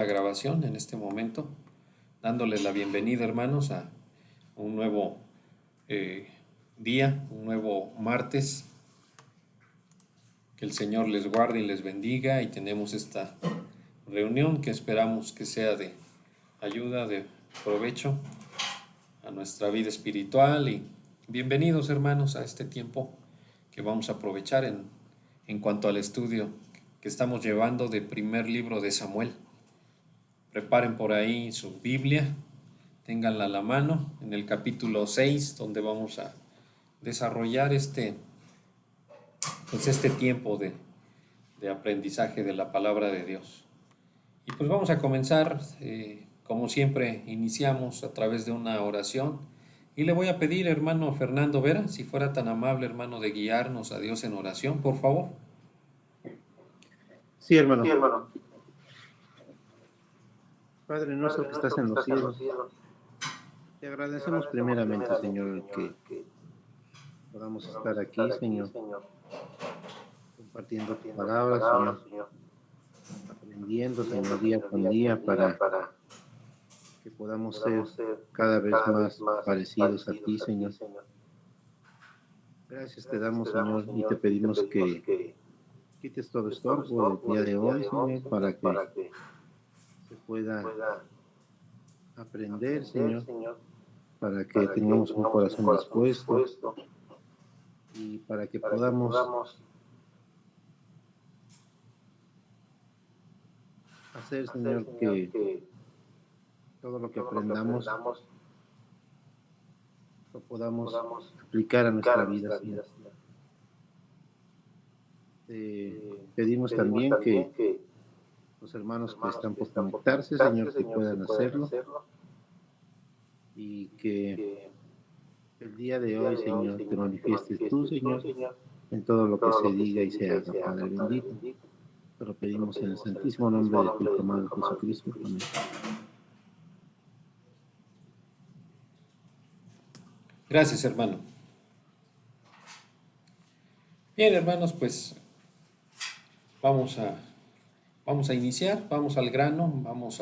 La grabación en este momento, dándoles la bienvenida, hermanos, a un nuevo día, un nuevo martes. Que el Señor les guarde y les bendiga, y tenemos esta reunión que esperamos que sea de ayuda, de provecho a nuestra vida espiritual. Y bienvenidos, hermanos, a este tiempo que vamos a aprovechar en cuanto al estudio que estamos llevando de primer libro de Samuel. Preparen por ahí su Biblia, ténganla a la mano en el capítulo 6, donde vamos a desarrollar este tiempo de aprendizaje de la palabra de Dios. Y pues vamos a comenzar, como siempre iniciamos a través de una oración, y le voy a pedir, hermano Fernando Vera, si fuera tan amable, hermano, de guiarnos a Dios en oración, por favor. Sí, hermano. Padre nuestro que estás en los cielos, te agradecemos primeramente, Señor, que podamos estar aquí, Señor, compartiendo tu palabra, Señor, aprendiendo, Señor, día con día para que podamos ser cada vez más parecidos a ti, Señor. Gracias te damos, Señor, y te pedimos que quites todo estorbo del día de hoy, Señor, para que se pueda aprender, Señor, para que tengamos un corazón dispuesto y para que podamos hacer, Señor, que todo lo que aprendamos lo podamos aplicar a nuestra vida, Señor. Pedimos también que los hermanos que están por conectarse, Señor, que puedan hacerlo y que el día de hoy, Señor, te manifiestes tú, Señor, en todo lo que se diga y se haga, Padre bendito. Te lo pedimos en el santísimo nombre de tu Hijo amado Jesucristo. Amén. Gracias, hermano. Bien, hermanos, pues vamos a iniciar, vamos al grano, vamos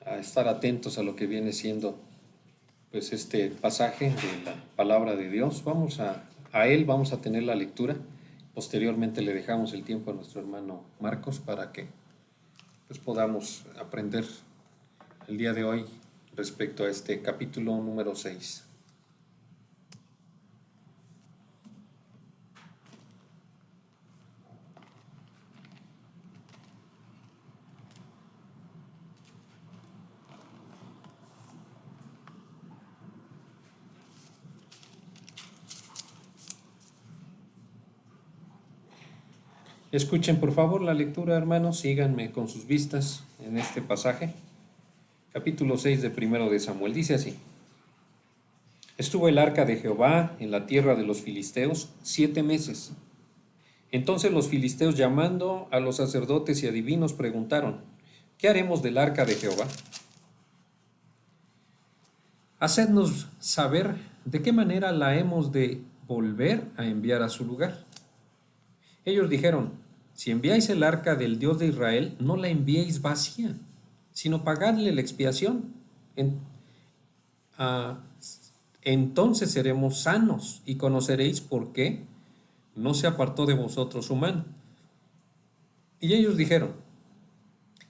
a estar atentos a lo que viene siendo pues este pasaje de la palabra de Dios. Vamos a él, vamos a tener la lectura. Posteriormente le dejamos el tiempo a nuestro hermano Marcos para que pues podamos aprender el día de hoy respecto a este capítulo número 6. Escuchen por favor la lectura, hermanos, síganme con sus vistas en este pasaje. Capítulo 6 de primero de Samuel, dice así: Estuvo el arca de Jehová en la tierra de los filisteos 7 meses. Entonces los filisteos, llamando a los sacerdotes y adivinos, preguntaron: ¿qué haremos del arca de Jehová? Hacednos saber de qué manera la hemos de volver a enviar a su lugar. Ellos dijeron: si enviáis el arca del Dios de Israel, no la enviéis vacía, sino pagadle la expiación. Entonces seremos sanos y conoceréis por qué no se apartó de vosotros su mano. Y ellos dijeron: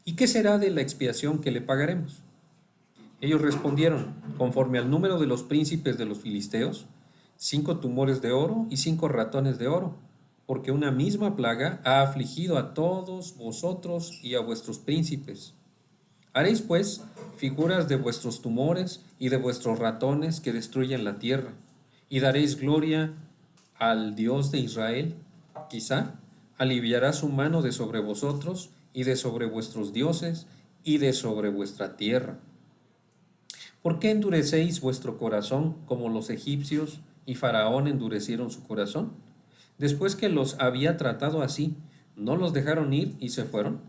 ¿y qué será de la expiación que le pagaremos? Ellos respondieron: conforme al número de los príncipes de los filisteos, 5 tumores de oro y 5 ratones de oro, porque una misma plaga ha afligido a todos vosotros y a vuestros príncipes. Haréis pues figuras de vuestros tumores y de vuestros ratones que destruyen la tierra, y daréis gloria al Dios de Israel. Quizá aliviará su mano de sobre vosotros y de sobre vuestros dioses y de sobre vuestra tierra. ¿Por qué endurecéis vuestro corazón como los egipcios y Faraón endurecieron su corazón? Después que los había tratado así, ¿no los dejaron ir y se fueron?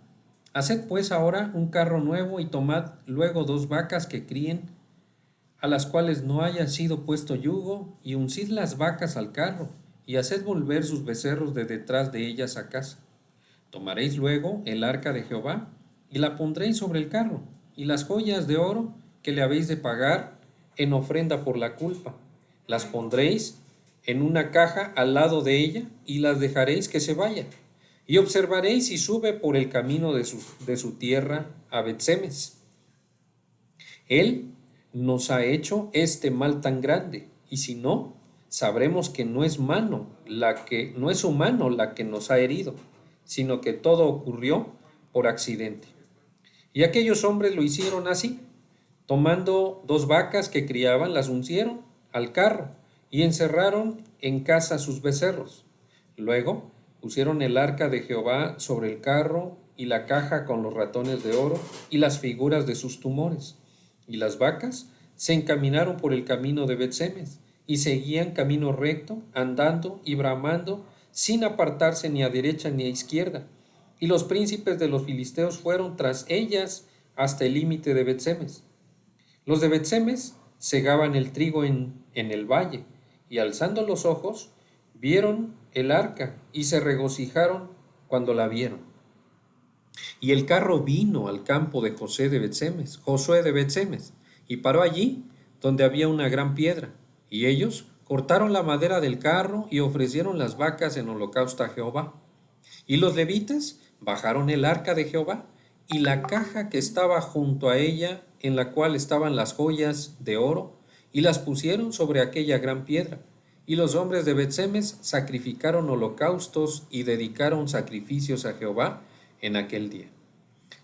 Haced pues ahora un carro nuevo y tomad luego 2 vacas que críen, a las cuales no haya sido puesto yugo, y uncid las vacas al carro, y haced volver sus becerros de detrás de ellas a casa. Tomaréis luego el arca de Jehová, y la pondréis sobre el carro, y las joyas de oro que le habéis de pagar en ofrenda por la culpa, las pondréis en una caja al lado de ella, y las dejaréis que se vaya. Y observaréis si sube por el camino de su tierra a Bet-Semes. Él nos ha hecho este mal tan grande, y si no, sabremos que no es humano la que nos ha herido, sino que todo ocurrió por accidente. Y aquellos hombres lo hicieron así, tomando 2 vacas que criaban, las uncieron al carro y encerraron en casa sus becerros. Luego pusieron el arca de Jehová sobre el carro y la caja con los ratones de oro y las figuras de sus tumores. Y las vacas se encaminaron por el camino de Bet-Semes y seguían camino recto, andando y bramando, sin apartarse ni a derecha ni a izquierda. Y los príncipes de los filisteos fueron tras ellas hasta el límite de Bet-Semes. Los de Bet-Semes segaban el trigo en el valle, y alzando los ojos, vieron el arca y se regocijaron cuando la vieron. Y el carro vino al campo de Josué de Bet-Semes, y paró allí donde había una gran piedra. Y ellos cortaron la madera del carro y ofrecieron las vacas en holocausto a Jehová. Y los levitas bajaron el arca de Jehová y la caja que estaba junto a ella, en la cual estaban las joyas de oro, y las pusieron sobre aquella gran piedra. Y los hombres de Bet-Semes sacrificaron holocaustos y dedicaron sacrificios a Jehová en aquel día.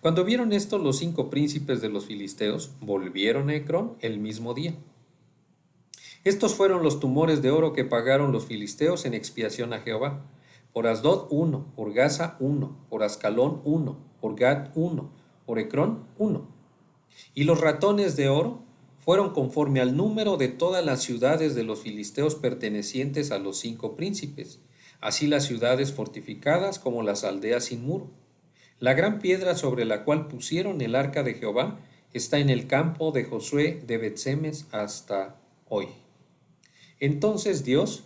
Cuando vieron esto, los 5 príncipes de los filisteos volvieron a Ecrón el mismo día. Estos fueron los tumores de oro que pagaron los filisteos en expiación a Jehová: por Asdod 1, por Gaza 1, por Ascalón 1, por Gad 1, por Ecrón 1. Y los ratones de oro fueron conforme al número de todas las ciudades de los filisteos pertenecientes a los 5 príncipes, así las ciudades fortificadas como las aldeas sin muro. La gran piedra sobre la cual pusieron el arca de Jehová está en el campo de Josué de Bet-Semes hasta hoy. Entonces Dios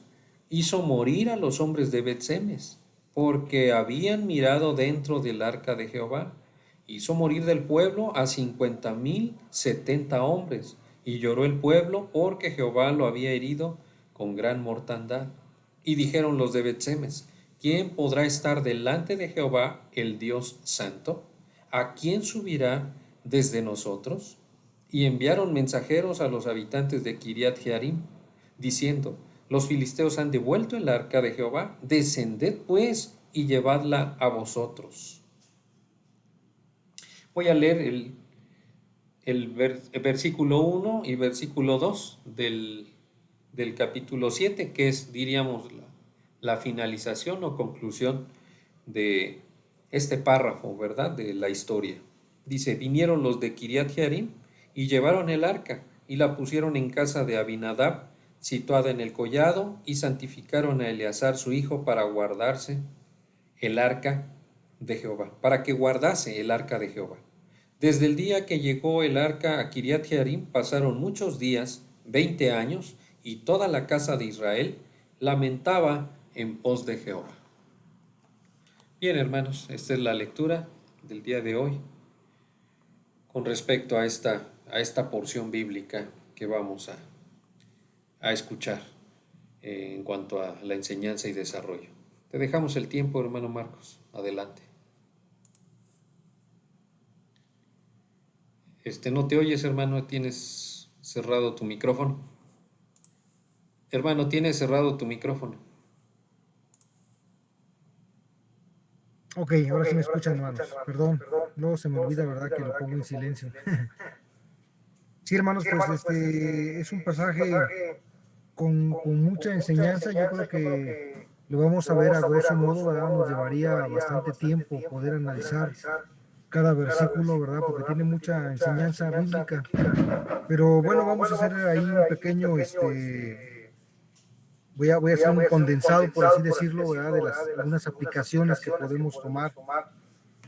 hizo morir a los hombres de Bet-Semes, porque habían mirado dentro del arca de Jehová. Hizo morir del pueblo a 50,070 hombres, y lloró el pueblo porque Jehová lo había herido con gran mortandad. Y dijeron los de Bet-Semes: ¿quién podrá estar delante de Jehová, el Dios santo? ¿A quién subirá desde nosotros? Y enviaron mensajeros a los habitantes de Kiriat Jearim, diciendo: los filisteos han devuelto el arca de Jehová, descended pues y llevadla a vosotros. Voy a leer el versículo 1 y versículo 2 del capítulo 7, que es, diríamos, la finalización o conclusión de este párrafo, ¿verdad?, de la historia. Dice: vinieron los de Kiriat Jearim y llevaron el arca y la pusieron en casa de Abinadab, situada en el collado, y santificaron a Eleazar su hijo para que guardase el arca de Jehová. Desde el día que llegó el arca a Kiriat Jearim pasaron muchos días, 20 años, y toda la casa de Israel lamentaba en pos de Jehová. Bien, hermanos, esta es la lectura del día de hoy con respecto a esta porción bíblica que vamos a escuchar en cuanto a la enseñanza y desarrollo. Te dejamos el tiempo, hermano Marcos. Adelante. No te oyes, hermano. ¿Tienes cerrado tu micrófono? Hermano, tienes cerrado tu micrófono. Ok, ahora sí me escuchan, hermanos. Perdón, luego se me olvida, ¿verdad?, que lo pongo en silencio. Sí, hermanos, pues es un pasaje con mucha enseñanza. Yo creo que lo vamos a ver a grosso modo, ¿verdad? Nos llevaría bastante tiempo poder analizar cada versículo, ¿verdad?, porque tiene mucha enseñanza bíblica. Pero bueno, vamos a hacer ahí un pequeño, voy a hacer un condensado, por así decirlo, ¿verdad?, de algunas aplicaciones que podemos tomar.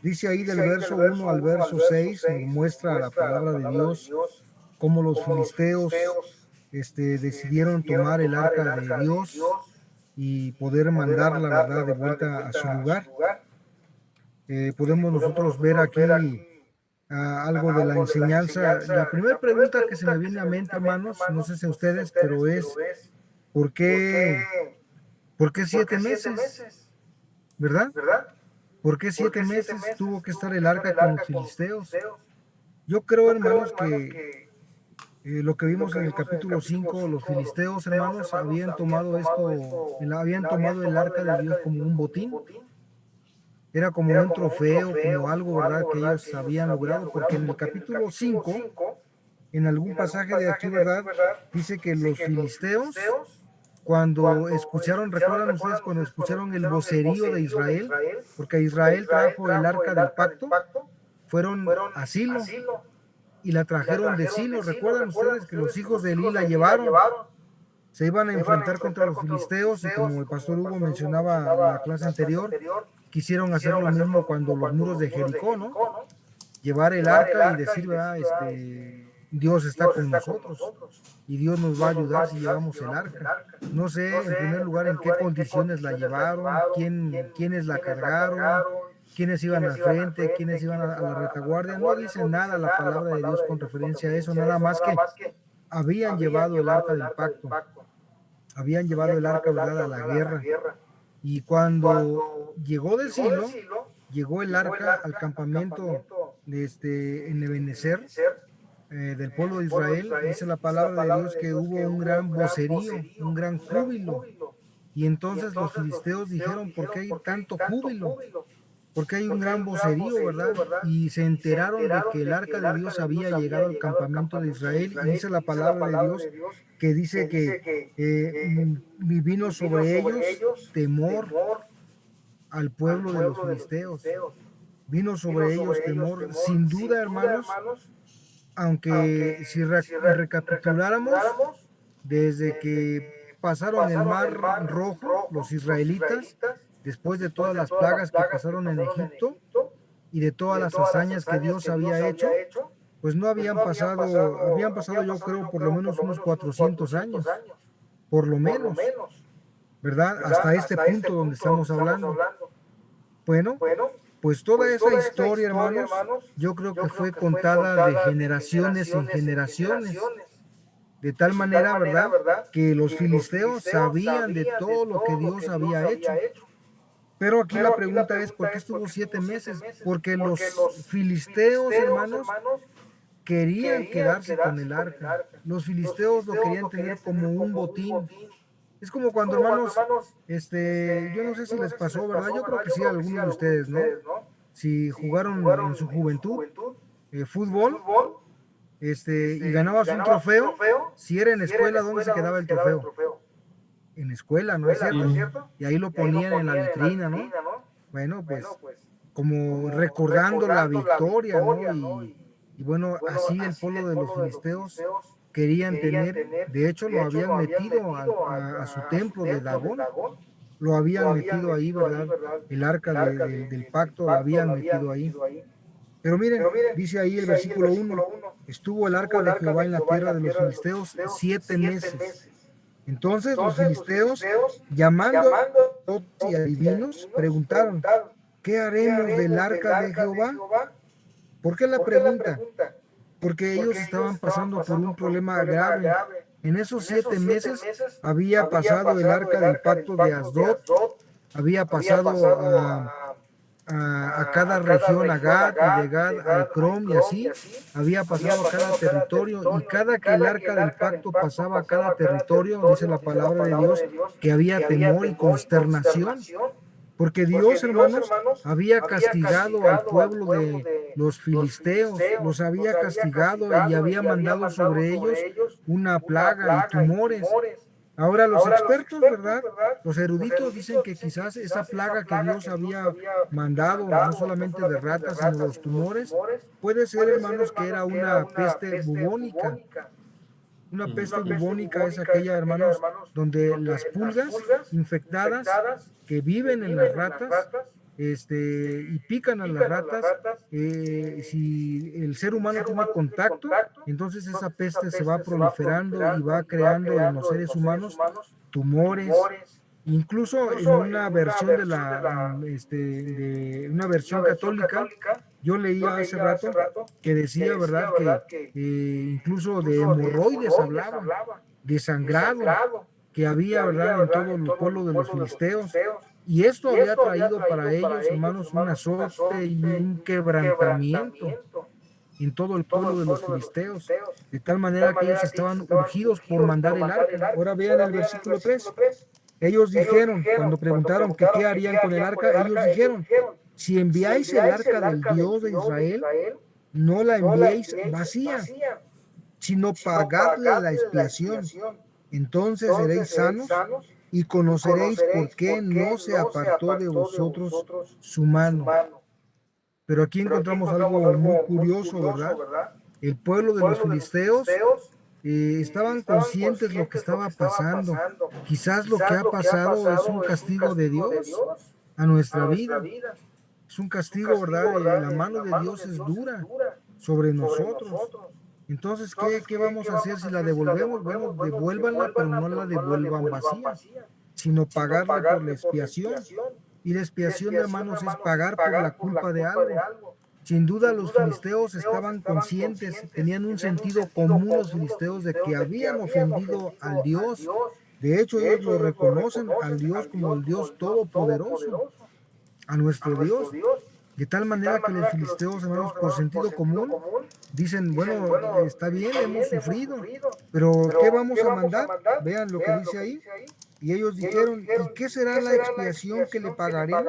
Dice ahí del verso 1 al verso 6, nos muestra la palabra de Dios, cómo los filisteos decidieron tomar el arca de Dios y poder mandarla, ¿verdad?, de vuelta a su lugar. Podemos nosotros ver aquí algo de la enseñanza. La primera pregunta que se me viene a mente, hermanos, no sé si a ustedes, pero es, ¿por qué, ¿por qué 7 meses? ¿Verdad? ¿Por qué 7 meses tuvo que estar el arca con los filisteos? Yo creo, hermanos, que lo que vimos en el capítulo 5, los filisteos, hermanos, habían tomado habían tomado el arca de Dios como un botín. Era como un trofeo, como algo, ¿verdad?, que ellos habían logrado, porque en el capítulo 5, en algún pasaje de aquí, ¿verdad?, dice que los filisteos, cuando escucharon, ¿recuerdan ustedes cuando escucharon el vocerío de Israel? Porque Israel trajo el arca del pacto, fueron a Silo y la trajeron de Silo. ¿Recuerdan ustedes que los hijos de Elí la llevaron? Se iban a enfrentar contra los filisteos y como el pastor Hugo mencionaba en la clase anterior, quisieron hacer lo mismo cuando los muros de Jericó, ¿no? Llevar el arca y decir, ¿verdad? Dios está con nosotros y Dios nos va a ayudar si llevamos el arca. No sé, en primer lugar, en qué condiciones la llevaron, quiénes la cargaron, quiénes iban al frente, quiénes iban a la retaguardia. No dice nada la palabra de Dios con referencia a eso, nada más que habían llevado el arca del pacto, habían llevado el arca, ¿verdad?, a la guerra. Y cuando llegó de Silo, llegó el arca al campamento en Ebenezer, del pueblo de Israel. Dice la palabra de Dios que hubo un gran vocerío, un gran júbilo. Y entonces los filisteos dijeron, ¿por qué hay tanto júbilo? Porque hay un gran vocerío, ¿verdad? Y se enteraron de que el arca de Dios había llegado al campamento de Israel. Y dice la palabra de Dios que dice que vino sobre ellos temor al pueblo de los filisteos. Vino sobre ellos temor. Sin duda, hermanos, aunque si recapituláramos, desde que pasaron el Mar Rojo, los israelitas, después de todas las plagas que pasaron en Egipto y de todas las hazañas que Dios había hecho, pues no habían pasado yo creo por lo menos unos 400 años, por lo menos, ¿verdad? Hasta este punto donde estamos hablando. Bueno, pues toda esa historia, hermanos, yo creo que fue contada de generaciones en generaciones. De tal manera, ¿verdad?, que los filisteos sabían de todo lo que Dios había hecho. Pero aquí la pregunta es, ¿por qué estuvo 7 meses? Porque los filisteos, hermanos, querían quedarse con el arca. Los filisteos lo querían tener como un botín. Es como cuando, hermanos, yo no sé si les pasó, ¿verdad? Yo creo que sí a algunos de ustedes, ¿no? Si jugaron en su juventud fútbol, y ganabas un trofeo, si era en escuela, ¿dónde se quedaba el trofeo? En escuela, ¿no es cierto? Y ahí lo ponían en la vitrina, ¿no? Bueno, pues como recordando la victoria, ¿no? Y bueno, así el pueblo de los filisteos querían tener, de hecho lo habían metido a su templo de Dagón, lo habían metido ahí, ¿verdad? El arca del pacto lo habían metido ahí. Pero miren, dice ahí el versículo 1, estuvo el arca de Jehová en la tierra de los filisteos 7 meses. Entonces los filisteos, llamando a todos y adivinos, preguntaron, ¿qué haremos del arca de Jehová? ¿Por qué la pregunta? Porque ellos estaban pasando por un problema grave. En esos 7 meses había pasado el arca del pacto de Asdod, había pasado a cada región, a Gad, y de Gad a Ecrón, y así había pasado a cada territorio, y cada que el arca del pacto pasaba a cada territorio, dice la palabra de Dios, que había temor y consternación, porque Dios, hermanos, había castigado al pueblo de los filisteos, los había castigado y había mandado sobre ellos una plaga y tumores. Ahora los expertos, ¿verdad? Los eruditos dicen que quizás esa plaga que Dios había mandado, no solamente de ratas, sino los tumores, puede ser, hermanos, que era una peste bubónica. Una peste bubónica es aquella, hermanos, donde las pulgas infectadas que viven en las ratas, y pican a las ratas, si el ser humano tiene contacto, entonces esa peste se va proliferando y va creando en los seres humanos tumores. Incluso en una versión de una versión católica Yo leía hace rato que decía, ¿verdad? Que incluso de hemorroides hablaba, de sangrado que había, ¿verdad? En todo el pueblo de los filisteos. Y esto había traído para ellos, hermanos, un azote y un quebrantamiento en todo el pueblo de los filisteos, de tal manera que ellos estaban urgidos por mandar el arca. Ahora vean el versículo 3. Ellos dijeron, cuando preguntaron que qué harían con el arca, ellos dijeron, si enviáis el arca del Dios de Israel, no la enviéis vacía, sino pagadle la expiación. Entonces seréis sanos y conoceréis por qué no se apartó de vosotros su mano. Pero aquí encontramos algo muy curioso, ¿verdad? El pueblo de los filisteos estaban conscientes de lo que estaba pasando. Quizás lo que ha pasado es un castigo de Dios a nuestra vida. Es un castigo, ¿verdad? La mano de Dios es dura sobre nosotros. Entonces, ¿qué vamos a hacer si la devolvemos? Bueno, devuélvanla, pero no la devuelvan vacía, sino pagarle por la expiación. Y la expiación, hermanos, es pagar por la culpa de algo. Sin duda los filisteos estaban conscientes, tenían un sentido común los filisteos de que habían ofendido al Dios. De hecho, ellos lo reconocen al Dios como el Dios todopoderoso, a nuestro Dios. De tal manera que los filisteos, hermanos, por sentido común, dicen, bueno, está bien, hemos sufrido, pero ¿qué vamos a mandar? Vean lo que dice ahí. Y ellos dijeron, ¿y qué será la expiación que le pagaremos?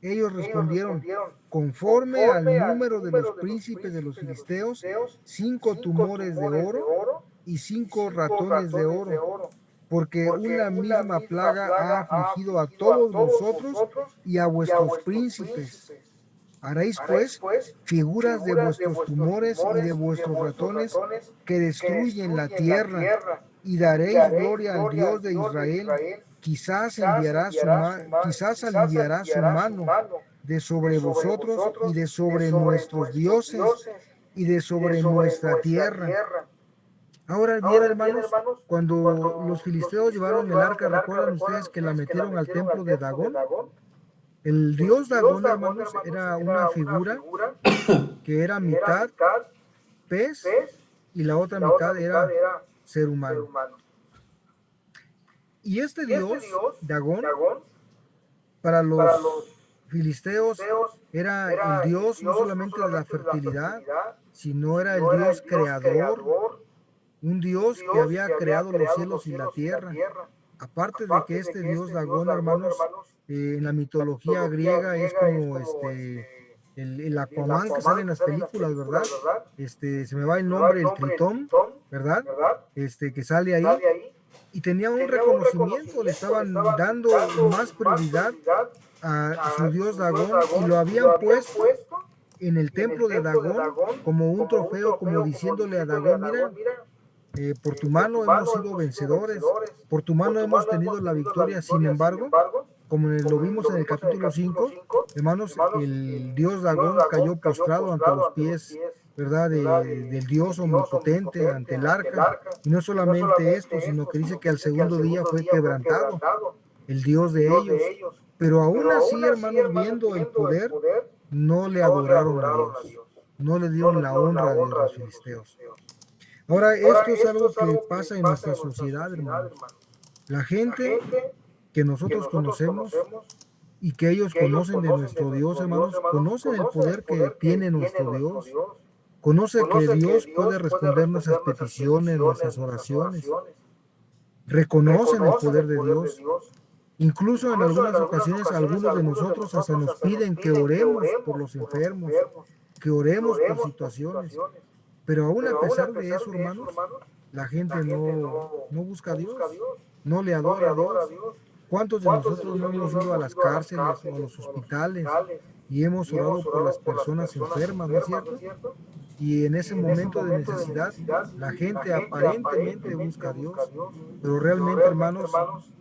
Ellos respondieron, conforme al número de los príncipes de los filisteos, 5 tumores de oro y 5 ratones de oro, porque una misma plaga ha afligido a todos vosotros y a vuestros príncipes. Haréis pues figuras de vuestros tumores y de vuestros ratones que destruyen la tierra, y daréis gloria al Dios de Israel. Quizás aliviará su mano de sobre vosotros y de sobre nuestros dioses y de sobre nuestra tierra. Ahora bien, hermanos, cuando los filisteos llevaron el arca, ¿recuerdan ustedes que la metieron al templo de Dagón? El dios Dagón, hermanos, era una figura que era mitad pez y la otra mitad era ser humano. Y este dios, Dagón, para los filisteos era el dios no solamente de la fertilidad, sino era el dios creador, un dios que había creado los cielos y la tierra. Aparte de que este dios Dagón, hermanos, en la mitología griega es como el Aquaman que sale en las películas, ¿verdad? Se me va el nombre, el Tritón, ¿verdad? Que sale ahí. Y tenía un reconocimiento, le estaban dando más prioridad a su dios Dagón y lo habían puesto en el templo de Dagón como un trofeo, como diciéndole a Dagón, mira, por tu mano hemos sido vencedores, por tu mano hemos tenido la victoria. Sin embargo, como lo vimos en el capítulo 5, hermanos, el dios Dagón cayó postrado ante los pies, ¿verdad?, del Dios omnipotente, ante el arca. Y no solamente esto, sino que dice que al segundo día fue quebrantado el Dios de ellos. Pero aún así, hermanos, viendo el poder, no le adoraron a Dios, no le dieron la honra a Dios los filisteos. Ahora, esto es algo que pasa en nuestra sociedad, hermanos. La gente que nosotros conocemos y que ellos conocen de nuestro Dios, hermanos, conocen el poder que tiene nuestro Dios. Conoce que Dios puede responder nuestras peticiones, nuestras oraciones. Reconocen el poder de Dios. Incluso en algunas ocasiones algunos de nosotros hasta nos piden que oremos por los enfermos, que oremos por situaciones. Pero aún a pesar de eso, hermanos, la gente no busca a Dios, no le adora a Dios. ¿Cuántos de nosotros no hemos ido a las cárceles o a los hospitales y hemos orado por las personas enfermas, ¿no es cierto? Y en ese momento de necesidad, la gente aparentemente busca a Dios, pero realmente, hermanos,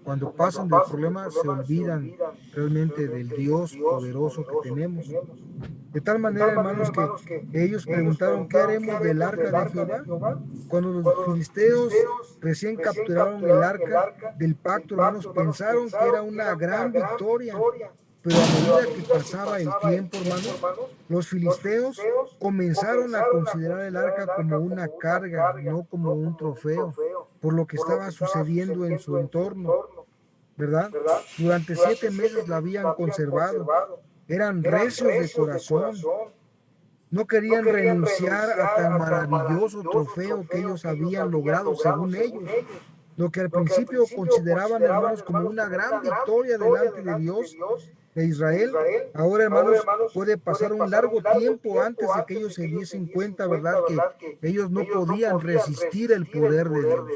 cuando pasan del problema, se olvidan realmente del Dios poderoso que tenemos. De tal manera, hermanos, que ellos preguntaron, ¿qué haremos del arca de Jehová? Cuando los filisteos recién capturaron el arca del pacto, hermanos, pensaron que era una gran victoria. pero a medida que pasaba el tiempo, hermanos, los filisteos comenzaron a considerar el arca como una carga, no como un trofeo, por lo que estaba sucediendo en su entorno, ¿verdad? Durante 7 meses la habían conservado. Eran recios de corazón. No querían renunciar a tan maravilloso trofeo que ellos habían logrado según ellos. Lo que al principio consideraban, hermanos, como una gran victoria delante de Dios, de Israel, ahora, hermanos, puede pasar un largo tiempo antes de que ellos se diesen cuenta, ¿verdad?, que ellos no podían resistir el poder de Dios.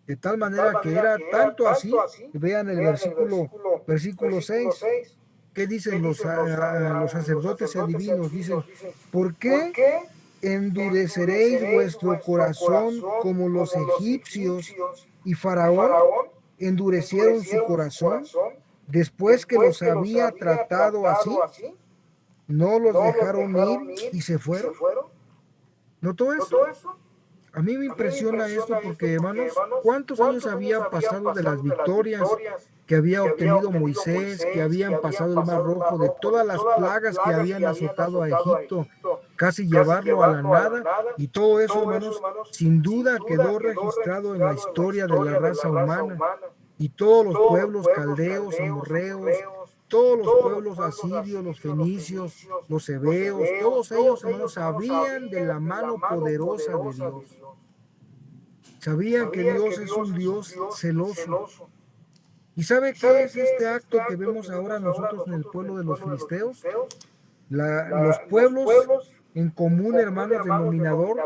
De tal manera que era tanto así, vean el versículo 6. ¿Qué dicen los sacerdotes y adivinos? Dicen, ¿por qué endureceréis vuestro corazón como los egipcios y Faraón endurecieron su corazón después que los había tratado así? ¿No los dejaron ir y se fueron? ¿Notó eso? A mí me impresiona esto porque, hermanos, ¿cuántos años habían pasado de las victorias que había obtenido Moisés, que habían pasado el Mar Rojo, de todas las plagas que habían azotado a Egipto, casi llevarlo a la nada? Y todo eso, hermanos, sin duda quedó registrado en la historia de la raza humana. Y todos los pueblos caldeos, amorreos, todos los pueblos asirios, los fenicios, los heveos, todos ellos, hermanos, sabían de la mano poderosa de Dios. Sabían que Dios es un Dios celoso. ¿Y sabe qué es este acto que vemos ahora nosotros en el pueblo de los filisteos? Los pueblos en común, hermanos, denominador,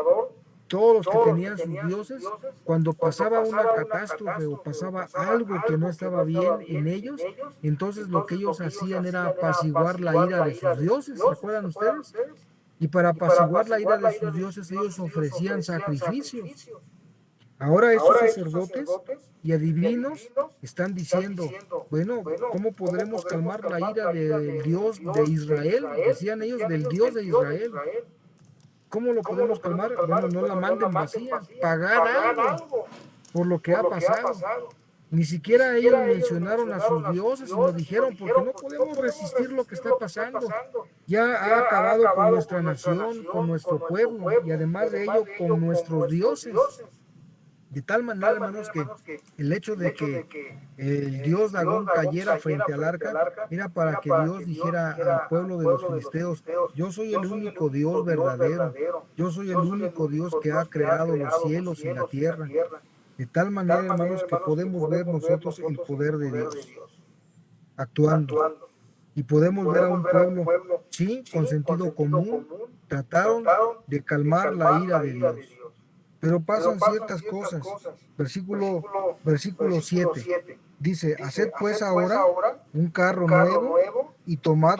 todos los que tenían sus dioses, cuando pasaba una catástrofe o pasaba algo que no estaba bien en ellos, entonces lo que ellos hacían era apaciguar la ira de sus dioses, ¿recuerdan ustedes? Y para apaciguar la ira de sus dioses ellos ofrecían sacrificios. Ahora estos sacerdotes y adivinos están diciendo, bueno, ¿cómo podremos calmar la ira del Dios de Israel? Decían ellos, del Dios de Israel. ¿Cómo lo podemos calmar? Bueno, no la manden vacía, pagar algo por lo que ha pasado. Ni siquiera ellos mencionaron a sus dioses y nos dijeron, porque no podemos resistir lo que está pasando. Ya ha acabado con nuestra nación, con nuestro pueblo y además de ello con nuestros dioses. De tal manera, hermanos, que el hecho de que el dios Dagón cayera frente al arca era para que Dios dijera al pueblo de los filisteos, yo soy el único Dios verdadero, yo soy el único Dios que ha creado los cielos y la tierra. De tal manera, hermanos, que podemos ver nosotros el poder de Dios actuando. Y podemos ver a un pueblo, sí, con sentido común, trataron de calmar la ira de Dios. Pero pasan ciertas cosas. Versículo 7 dice, haced pues ahora un carro nuevo y tomad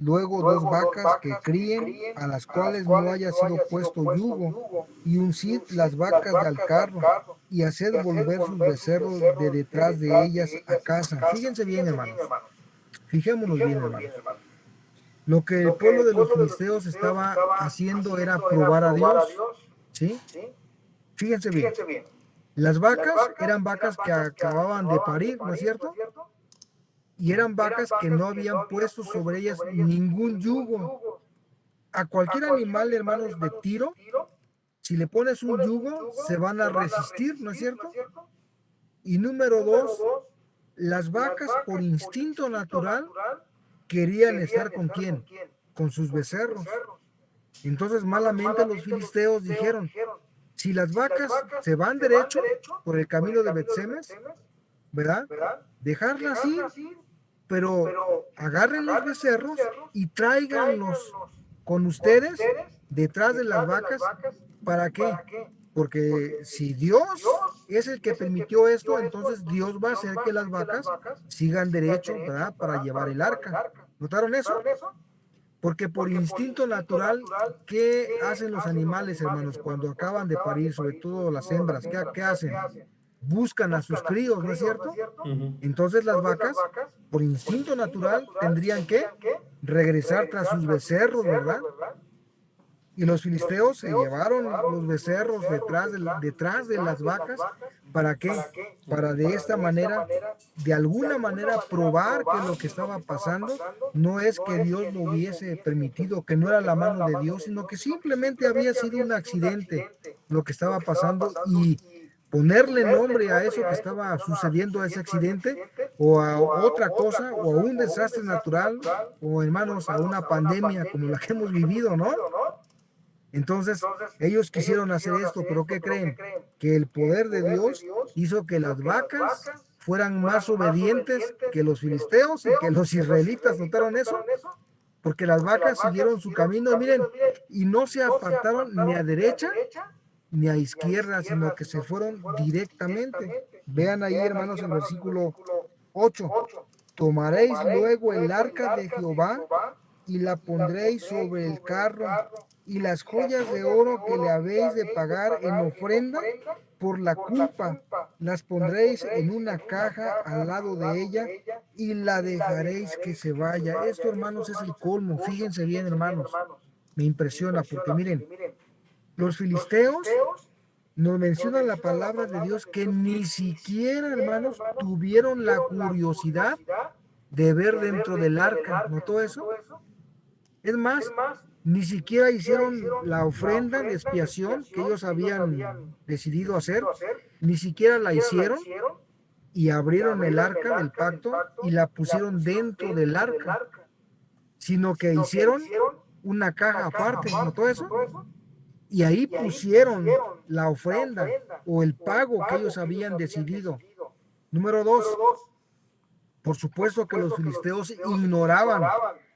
luego 2 vacas que críen, a las cuales no haya sido puesto yugo, y uncid las vacas al carro, y haced volver sus becerros de detrás de ellas a casa. Fíjense bien, hermanos. Fijémonos bien, hermanos. Lo que el pueblo de los filisteos estaba haciendo era probar a Dios. ¿Sí? Fíjense bien, las vacas eran vacas que acababan de parir, ¿no es cierto? Y eran vacas que no habían puesto sobre ellas ningún yugo. A cualquier animal, hermanos, de tiro, si le pones un yugo, se van a resistir, ¿no es cierto? Y número 2, las vacas por instinto natural querían estar ¿con quién? Con sus becerros. Entonces malamente los filisteos dijeron, si las vacas se van derecho por el camino de Bet-Semes, ¿verdad? Dejarlas ir, pero agarren los becerros y tráiganlos con ustedes detrás de las vacas. ¿Para qué? Porque si Dios es el que permitió esto, entonces Dios va a hacer que las vacas sigan derecho, ¿verdad? Para llevar el arca. ¿Notaron eso? Porque por instinto natural, ¿qué hacen los animales, hermanos, cuando acaban de parir, sobre todo las hembras? ¿Qué hacen? Buscan a sus críos, ¿no es cierto? Entonces las vacas, por instinto natural, tendrían que regresar tras sus becerros, ¿verdad? Y los filisteos se llevaron los becerros detrás de las vacas ¿Para qué? Para de esta manera, de alguna manera, probar que lo que estaba pasando no es que Dios lo hubiese permitido, que no era la mano de Dios, sino que simplemente había sido un accidente lo que estaba pasando, y ponerle nombre a eso que estaba sucediendo, a ese accidente, o a otra cosa, o a un desastre natural, o hermanos, a una pandemia como la que hemos vivido, ¿no? Entonces, ellos quisieron hacer esto, pero ¿qué creen? Que el poder de Dios hizo que las vacas fueran más obedientes que los filisteos y que los israelitas. ¿Notaron eso? Porque las vacas siguieron su camino, miren, y no se apartaron ni a derecha ni a izquierda, sino que se fueron directamente. Vean ahí, hermanos, el versículo 8. Tomaréis luego el arca de Jehová y la pondréis sobre el carro, y las joyas de oro que le habéis de pagar en ofrenda por la culpa, las pondréis en una caja al lado de ella y la dejaréis que se vaya. Esto, hermanos, es el colmo. Fíjense bien, hermanos. Me impresiona porque miren, los filisteos nos menciona la palabra de Dios que ni siquiera, hermanos, tuvieron la curiosidad de ver dentro del arca. ¿Notó eso? Es más, ni siquiera hicieron la ofrenda de expiación que ellos habían decidido hacer, ni siquiera la hicieron, y abrieron el arca del pacto y la pusieron dentro del arca, sino que hicieron una caja aparte. ¿Notó eso? Y ahí pusieron la ofrenda o el pago que ellos habían decidido. Número 2, por supuesto que los filisteos ignoraban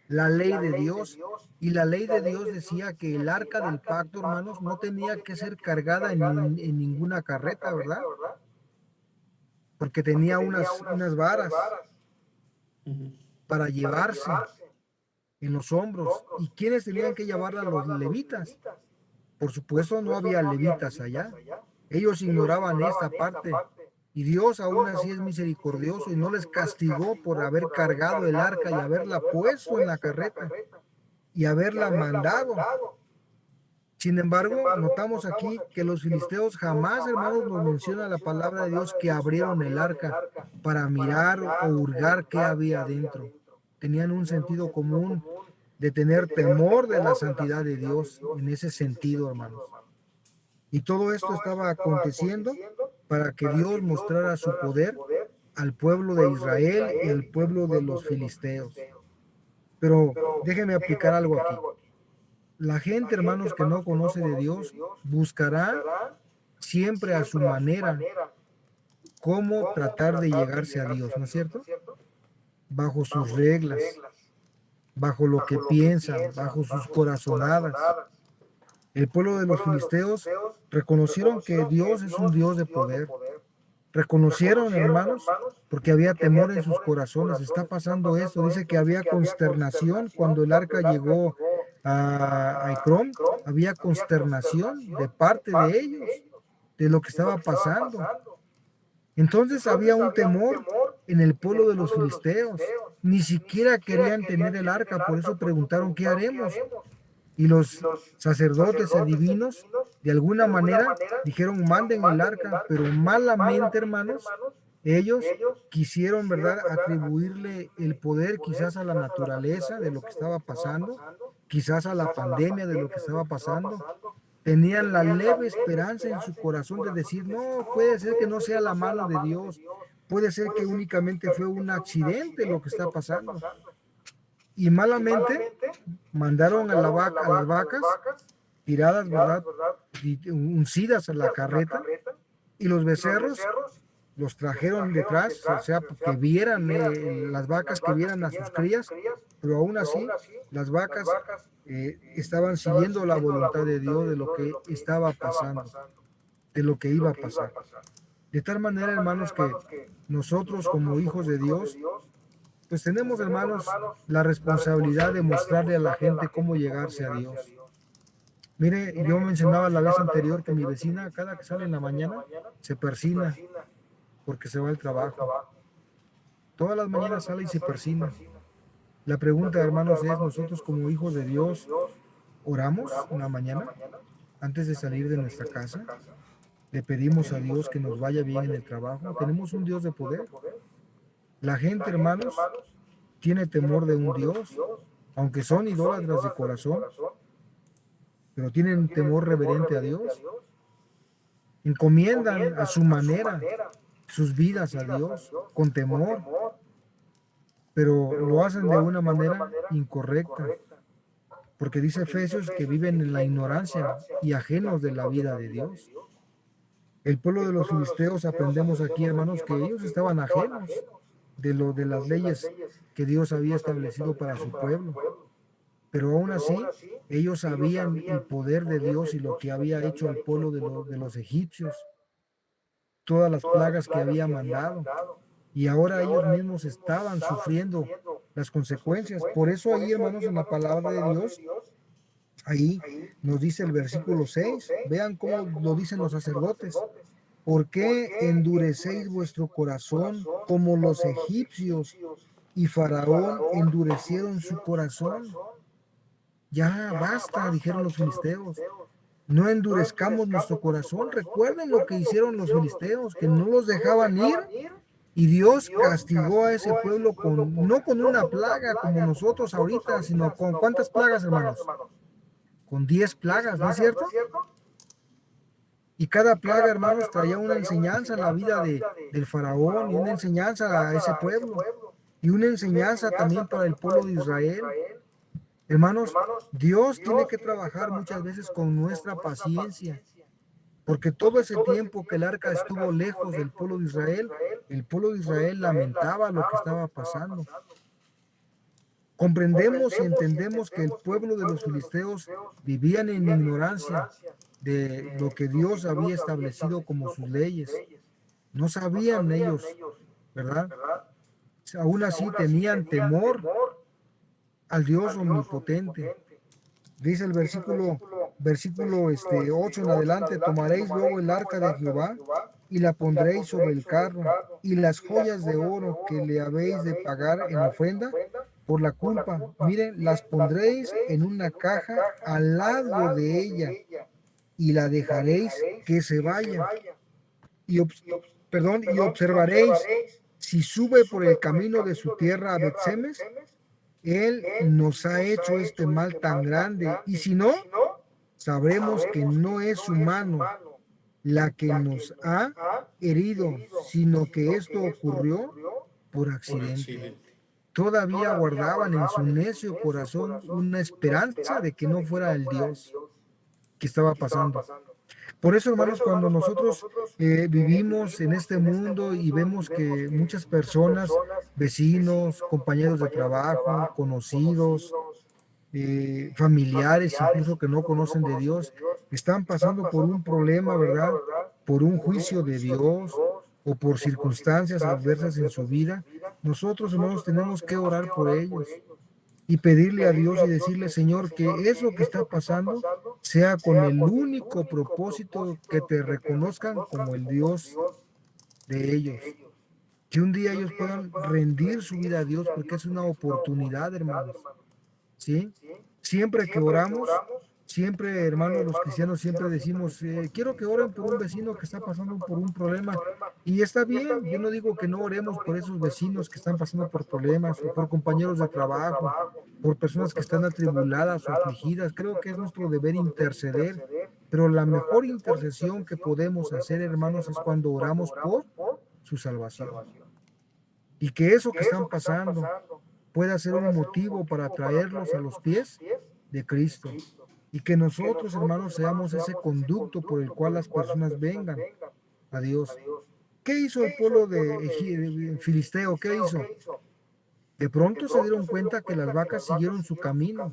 la ley de Dios, y la ley de Dios decía que el arca del pacto, hermanos, no tenía que ser cargada en ninguna carreta, ¿verdad? Porque tenía unas varas para llevarse en los hombros. ¿Y quiénes tenían que llevarla? Los levitas. Por supuesto, no había levitas allá. Ellos ignoraban esta parte. Y Dios aún así es misericordioso y no les castigó por haber cargado el arca y haberla puesto en la carreta y haberla mandado. Sin embargo, notamos aquí que los filisteos jamás, hermanos, nos menciona la palabra de Dios que abrieron el arca para mirar o hurgar qué había dentro. Tenían un sentido común de tener temor de la santidad de Dios en ese sentido, hermanos. Y todo esto estaba aconteciendo para que Dios mostrara su poder al pueblo de Israel y al pueblo de los filisteos. Pero déjenme aplicar algo aquí. La gente, hermanos, que no conoce de Dios, buscará siempre a su manera cómo tratar de llegarse a Dios, ¿no es cierto? Bajo sus reglas, bajo lo que piensan, bajo sus corazonadas. El pueblo de los filisteos reconocieron que Dios es un Dios de poder. Reconocieron, hermanos, porque había temor en sus corazones. Está pasando esto. Dice que había consternación cuando el arca llegó a Ecrón. Había consternación de parte de ellos, de lo que estaba pasando. Entonces había un temor en el pueblo de los filisteos. Ni siquiera querían tener el arca, por eso preguntaron, ¿qué haremos? Y los sacerdotes adivinos, de alguna manera, dijeron, manden el arca, pero malamente, hermanos, ellos quisieron, ¿verdad?, atribuirle el poder quizás a la naturaleza de lo que estaba pasando, quizás a la pandemia de lo que estaba pasando. Tenían la leve esperanza en su corazón de decir, no, puede ser que no sea la mano de Dios, puede ser que únicamente fue un accidente lo que está pasando. Y malamente mandaron a las vacas tiradas, ¿verdad?, uncidas a la carreta, y los becerros los trajeron detrás, o sea, que vieran las vacas, que vieran a sus crías, pero aún así las vacas estaban siguiendo la voluntad de Dios de lo que estaba pasando, de lo que iba a pasar. De tal manera, hermanos, que nosotros como hijos de Dios, pues tenemos, hermanos, la responsabilidad de mostrarle a la gente cómo llegarse a Dios. Mire, yo mencionaba la vez anterior que mi vecina, cada que sale en la mañana, se persina porque se va al trabajo. Todas las mañanas sale y se persina. La pregunta, hermanos, es, ¿nosotros como hijos de Dios oramos en la mañana antes de salir de nuestra casa? le pedimos a Dios que nos vaya bien en el trabajo. Tenemos un Dios de poder. La gente, hermanos, tiene temor de un Dios, aunque son idólatras de corazón, pero tienen temor reverente a Dios. Encomiendan a su manera sus vidas a Dios con temor, pero lo hacen de una manera incorrecta, porque dice Efesios que viven en la ignorancia y ajenos de la vida de Dios. El pueblo de los filisteos, aprendemos aquí, hermanos, que ellos estaban ajenos de las leyes que Dios había establecido para su pueblo. Pero aún así, ellos sabían el poder de Dios y lo que había hecho al pueblo de los egipcios, todas las plagas que había mandado. Y ahora ellos mismos estaban sufriendo las consecuencias. Por eso ahí, hermanos, en la palabra de Dios, ahí nos dice el versículo 6, vean cómo lo dicen los sacerdotes. ¿Por qué endurecéis vuestro corazón como los egipcios y Faraón endurecieron su corazón? Ya basta, dijeron los filisteos. No endurezcamos nuestro corazón. Recuerden lo que hicieron los filisteos, que no los dejaban ir. Y Dios castigó a ese pueblo no con una plaga como nosotros ahorita, sino con ¿cuántas plagas, hermanos? Con 10 plagas, ¿no es cierto? Y cada plaga, hermanos, traía una enseñanza en la vida del faraón y una enseñanza a ese pueblo. Y una enseñanza también para el pueblo de Israel. Hermanos, Dios tiene que trabajar muchas veces con nuestra paciencia, porque todo ese tiempo que el arca estuvo lejos del pueblo de Israel, el pueblo de Israel lamentaba lo que estaba pasando. Comprendemos y entendemos que el pueblo de los filisteos vivían en ignorancia de lo que Dios había establecido como sus leyes. No sabían ellos, ¿verdad? Aún así tenían temor al Dios omnipotente. Dice el versículo 8 en adelante, tomaréis luego el arca de Jehová y la pondréis sobre el carro, y las joyas de oro que le habéis de pagar en ofrenda por la culpa, miren, las pondréis en una caja al lado de ella, y la dejaréis que se vaya. Y, y observaréis si sube por el camino de su tierra a Bet-Semes. Él nos ha hecho este mal tan grande, y si no, sabremos que no es su mano la que nos ha herido, sino que esto ocurrió por accidente. Todavía guardaban en su necio corazón una esperanza de que no fuera el Dios que estaba pasando. Por eso, hermanos, cuando nosotros vivimos en este mundo y vemos que muchas personas, vecinos, compañeros de trabajo, conocidos, familiares, incluso que no conocen de Dios, están pasando por un problema, ¿verdad? Por un juicio de Dios o por circunstancias adversas en su vida, nosotros, hermanos, tenemos que orar por ellos y pedirle a Dios y decirle, Señor, que eso que está pasando sea con el único propósito que te reconozcan como el Dios de ellos. Que un día ellos puedan rendir su vida a Dios, porque es una oportunidad, hermanos. ¿Sí? Siempre que oramos, siempre, hermanos, los cristianos siempre decimos, quiero que oren por un vecino que está pasando por un problema. Y está bien, yo no digo que no oremos por esos vecinos que están pasando por problemas, o por compañeros de trabajo, por personas que están atribuladas o afligidas. Creo que es nuestro deber interceder, pero la mejor intercesión que podemos hacer, hermanos, es cuando oramos por su salvación. Y que eso que están pasando pueda ser un motivo para traerlos a los pies de Cristo. Y que nosotros, hermanos, seamos ese conducto por el cual las personas vengan a Dios. ¿Qué hizo el pueblo de Filisteo? ¿Qué hizo? De pronto se dieron cuenta que las vacas siguieron su camino.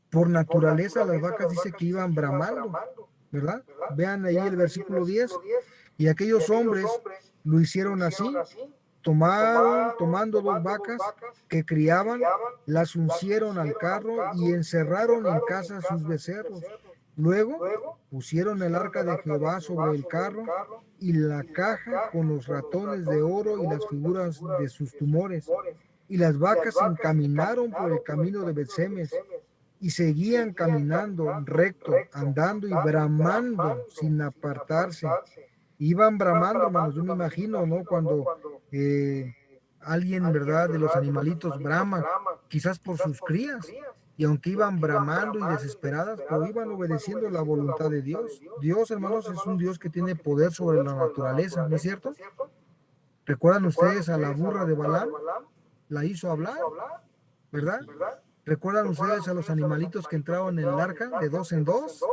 Por naturaleza, las vacas dice que iban bramando, ¿verdad? Vean ahí el versículo 10. Y aquellos hombres lo hicieron así. Tomando 2 vacas que criaban, las uncieron al carro y encerraron en casa sus becerros. Luego pusieron el arca de Jehová sobre el carro y la caja con los ratones de oro y las figuras de sus tumores. Y las vacas se encaminaron por el camino de Bet-Semes. y seguían caminando recto, andando y bramando sin apartarse. Iban bramando, hermanos, yo me imagino, ¿no? Cuando eh, alguien, ¿verdad? De los animalitos brama, quizás por sus crías. Y aunque iban bramando y desesperadas, pero iban obedeciendo la voluntad de Dios. Dios, hermanos, es un Dios que tiene poder sobre la naturaleza, ¿no es cierto? ¿Recuerdan ustedes a la burra de Balaam? La hizo hablar, ¿verdad? ¿Recuerdan ustedes a los animalitos que entraron en el arca de dos en dos?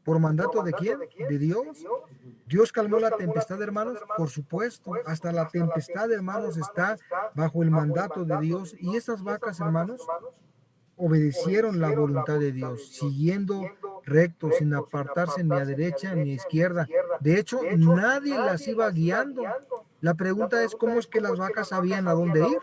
¿Por mandato de quién? De Dios. Dios calmó la tempestad, hermanos, por supuesto. Hasta la tempestad, hermanos, está bajo el mandato de Dios. Y estas vacas, hermanos, obedecieron la voluntad de Dios, siguiendo recto, sin apartarse ni a derecha ni a izquierda. De hecho, nadie las iba guiando. La pregunta es, ¿cómo es que las vacas sabían a dónde ir?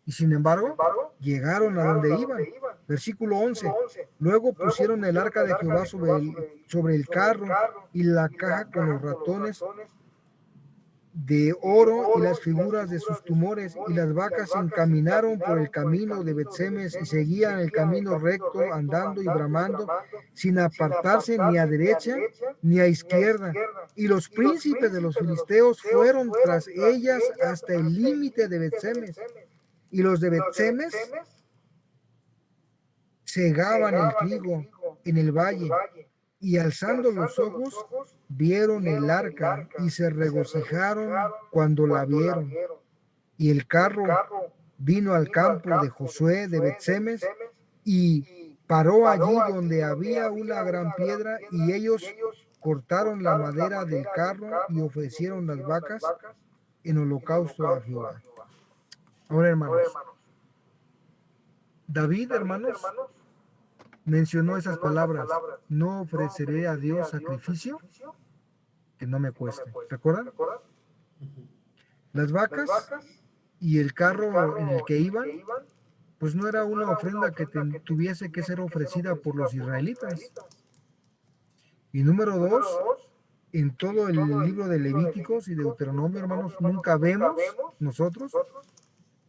Y sin embargo, llegaron a donde iban. Versículo 11. Luego pusieron el arca de Jehová sobre el carro y la caja con los ratones de oro y las figuras de sus tumores, y las vacas se encaminaron por el camino de Bet-Semes y seguían el camino recto, andando y bramando, sin apartarse ni a derecha ni a izquierda. Y los príncipes de los filisteos fueron tras ellas hasta el límite de Bet-Semes. Y los de Bet-Semes segaban el trigo en el valle, y alzando los ojos vieron el arca y se regocijaron cuando la vieron. Y el carro vino al campo de Josué de Bet-Semes y paró allí donde había una gran piedra, y ellos cortaron la madera del carro y ofrecieron las vacas en holocausto a Jehová. Ahora, hermanos, David, hermanos, mencionó esas palabras: no ofreceré a Dios sacrificio que no me cueste. ¿Recuerdan? Las vacas y el carro en el que iban, pues no era una ofrenda que tuviese que ser ofrecida por los israelitas. Y número dos, en todo el libro de Levíticos y Deuteronomio, hermanos, nunca vemos nosotros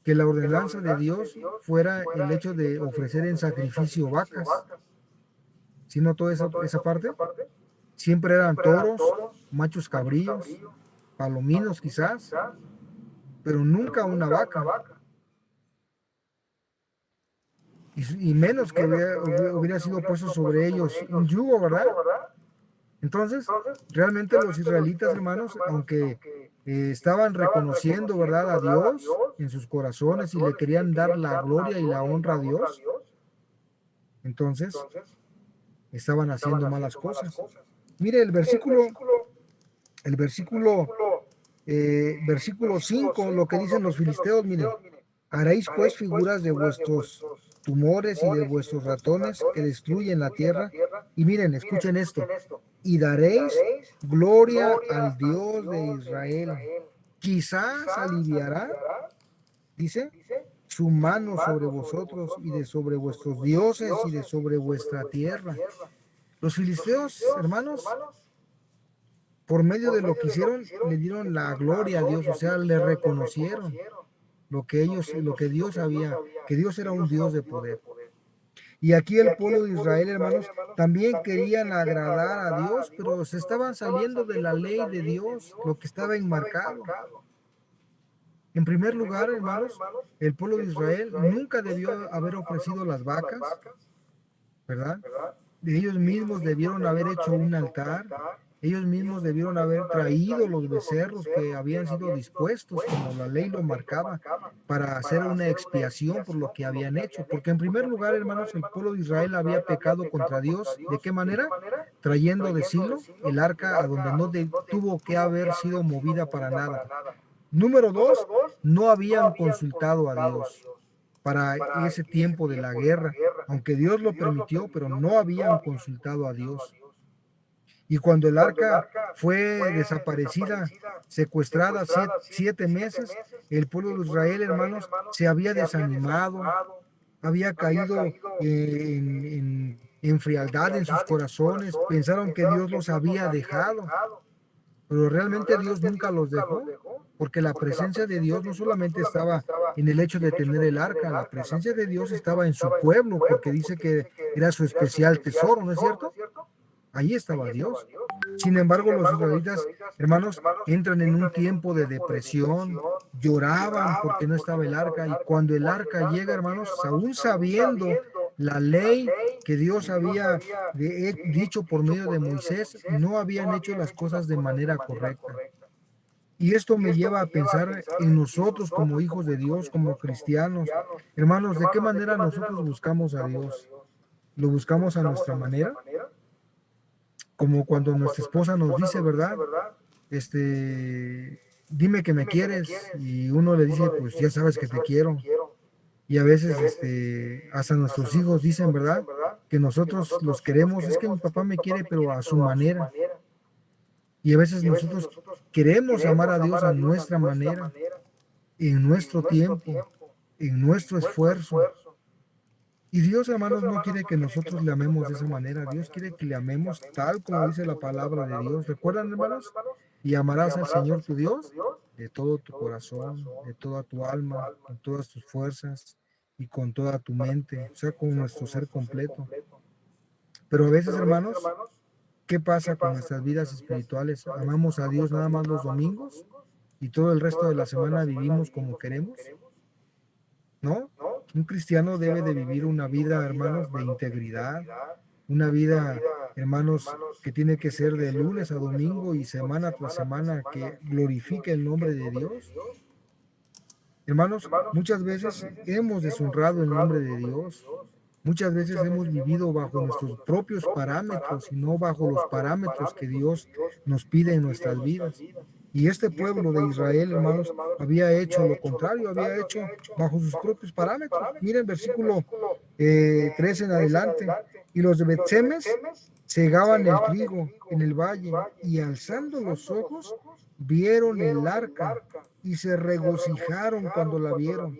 que la ordenanza de Dios fuera el hecho de ofrecer en sacrificio vacas. ¿Sí notó esa parte? Siempre eran toros, machos cabríos, palominos quizás, pero nunca una vaca. Y menos que hubiera sido puesto sobre ellos un yugo, ¿verdad? Entonces, realmente los israelitas, hermanos, aunque estaban reconociendo, ¿verdad?, a Dios en sus corazones y le querían dar la gloria y la honra a Dios, entonces estaban haciendo malas cosas. Mire versículo 5, lo que dicen los filisteos. Miren: haréis pues figuras de vuestros tumores y de vuestros ratones que destruyen la tierra. Y miren, escuchen esto: y daréis gloria al Dios de Israel. Quizás aliviará, dice, su mano sobre vosotros y de sobre vuestros dioses y de sobre vuestra tierra. Los filisteos, hermanos, por medio de lo que hicieron, le dieron la gloria a Dios, o sea, le reconocieron lo que Dios sabía, que Dios era un Dios de poder. Y aquí el pueblo de Israel, hermanos, también querían agradar a Dios, pero se estaban saliendo de la ley de Dios, lo que estaba enmarcado. En primer lugar, hermanos, el pueblo de Israel nunca debió haber ofrecido las vacas, ¿verdad? Ellos mismos debieron haber hecho un altar. Ellos mismos debieron haber traído los becerros que habían sido dispuestos, como la ley lo marcaba, para hacer una expiación por lo que habían hecho. Porque en primer lugar, hermanos, el pueblo de Israel había pecado contra Dios. ¿De qué manera? Trayendo de Silo el arca a donde no tuvo que haber sido movida para nada. Número dos, no habían consultado a Dios para ese tiempo de la guerra, aunque Dios lo permitió, pero no habían consultado a Dios. Y cuando el arca fue desaparecida, secuestrada 7 meses, el pueblo de Israel, hermanos, se había desanimado, había caído en frialdad en sus corazones, pensaron que Dios los había dejado, pero realmente Dios nunca los dejó. porque la presencia de Dios no solamente estaba en el hecho de tener el arca, la presencia de Dios estaba en su pueblo, porque dice que era su especial tesoro, ¿no es cierto? Ahí estaba Dios. Sin embargo, los israelitas, hermanos, entran en un tiempo de depresión, lloraban porque no estaba el arca, y cuando el arca llega, hermanos, aún sabiendo la ley que Dios había dicho por medio de Moisés, no habían hecho las cosas de manera correcta. Y esto me lleva a pensar en nosotros como hijos de Dios, como cristianos. Hermanos, ¿de qué manera nosotros buscamos a Dios? ¿Lo buscamos a nuestra manera? Como cuando nuestra esposa nos dice, ¿verdad? Dime que me quieres, y uno le dice, pues ya sabes que te quiero. Y a veces, hasta nuestros hijos dicen, ¿verdad? Que nosotros los queremos, es que mi papá me quiere, pero a su manera. Y a veces nosotros queremos amar a Dios a nuestra manera, en nuestro tiempo, en nuestro esfuerzo. Y Dios, hermanos, no quiere que nosotros le amemos de esa manera. Dios quiere que le amemos tal como dice la palabra de Dios. ¿Recuerdan, hermanos? Y amarás al Señor tu Dios de todo tu corazón, de toda tu alma, con todas tus fuerzas y con toda tu mente, o sea, con nuestro ser completo. Pero a veces, hermanos, ¿qué pasa con nuestras vidas espirituales? ¿Amamos a Dios nada más los domingos y todo el resto de la semana vivimos como queremos? ¿No? Un cristiano debe de vivir una vida, hermanos, de integridad, una vida, hermanos, que tiene que ser de lunes a domingo y semana tras semana, que glorifique el nombre de Dios. Hermanos, muchas veces hemos deshonrado el nombre de Dios. Muchas veces hemos vivido bajo nuestros propios parámetros y no bajo los parámetros que Dios nos pide en nuestras vidas. Y este pueblo de Israel, hermanos, había hecho lo contrario, había hecho bajo sus propios parámetros. Miren, versículo 3 en adelante. Y los de Bet-Semes segaban el trigo en el valle, y alzando los ojos, vieron el arca y se regocijaron cuando la vieron.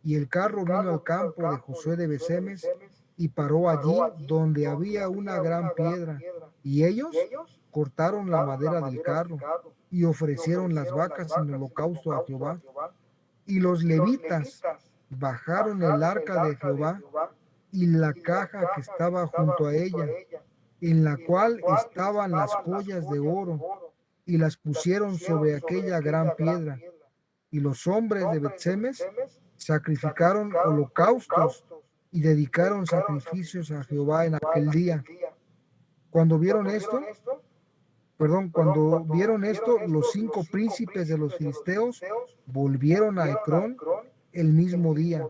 Y el carro vino al campo de Josué de Bet-Semes y paró allí donde había una gran piedra. Y ellos cortaron la madera del carro y ofrecieron las vacas en holocausto a Jehová. Y los levitas bajaron el arca de Jehová y la caja que estaba junto a ella, en la cual estaban las joyas de oro, y las pusieron sobre aquella gran piedra. Y los hombres de Bet-Semes sacrificaron holocaustos y dedicaron sacrificios a Jehová en aquel día. Cuando vieron esto, los 5 príncipes de los filisteos volvieron a Ecrón el mismo día.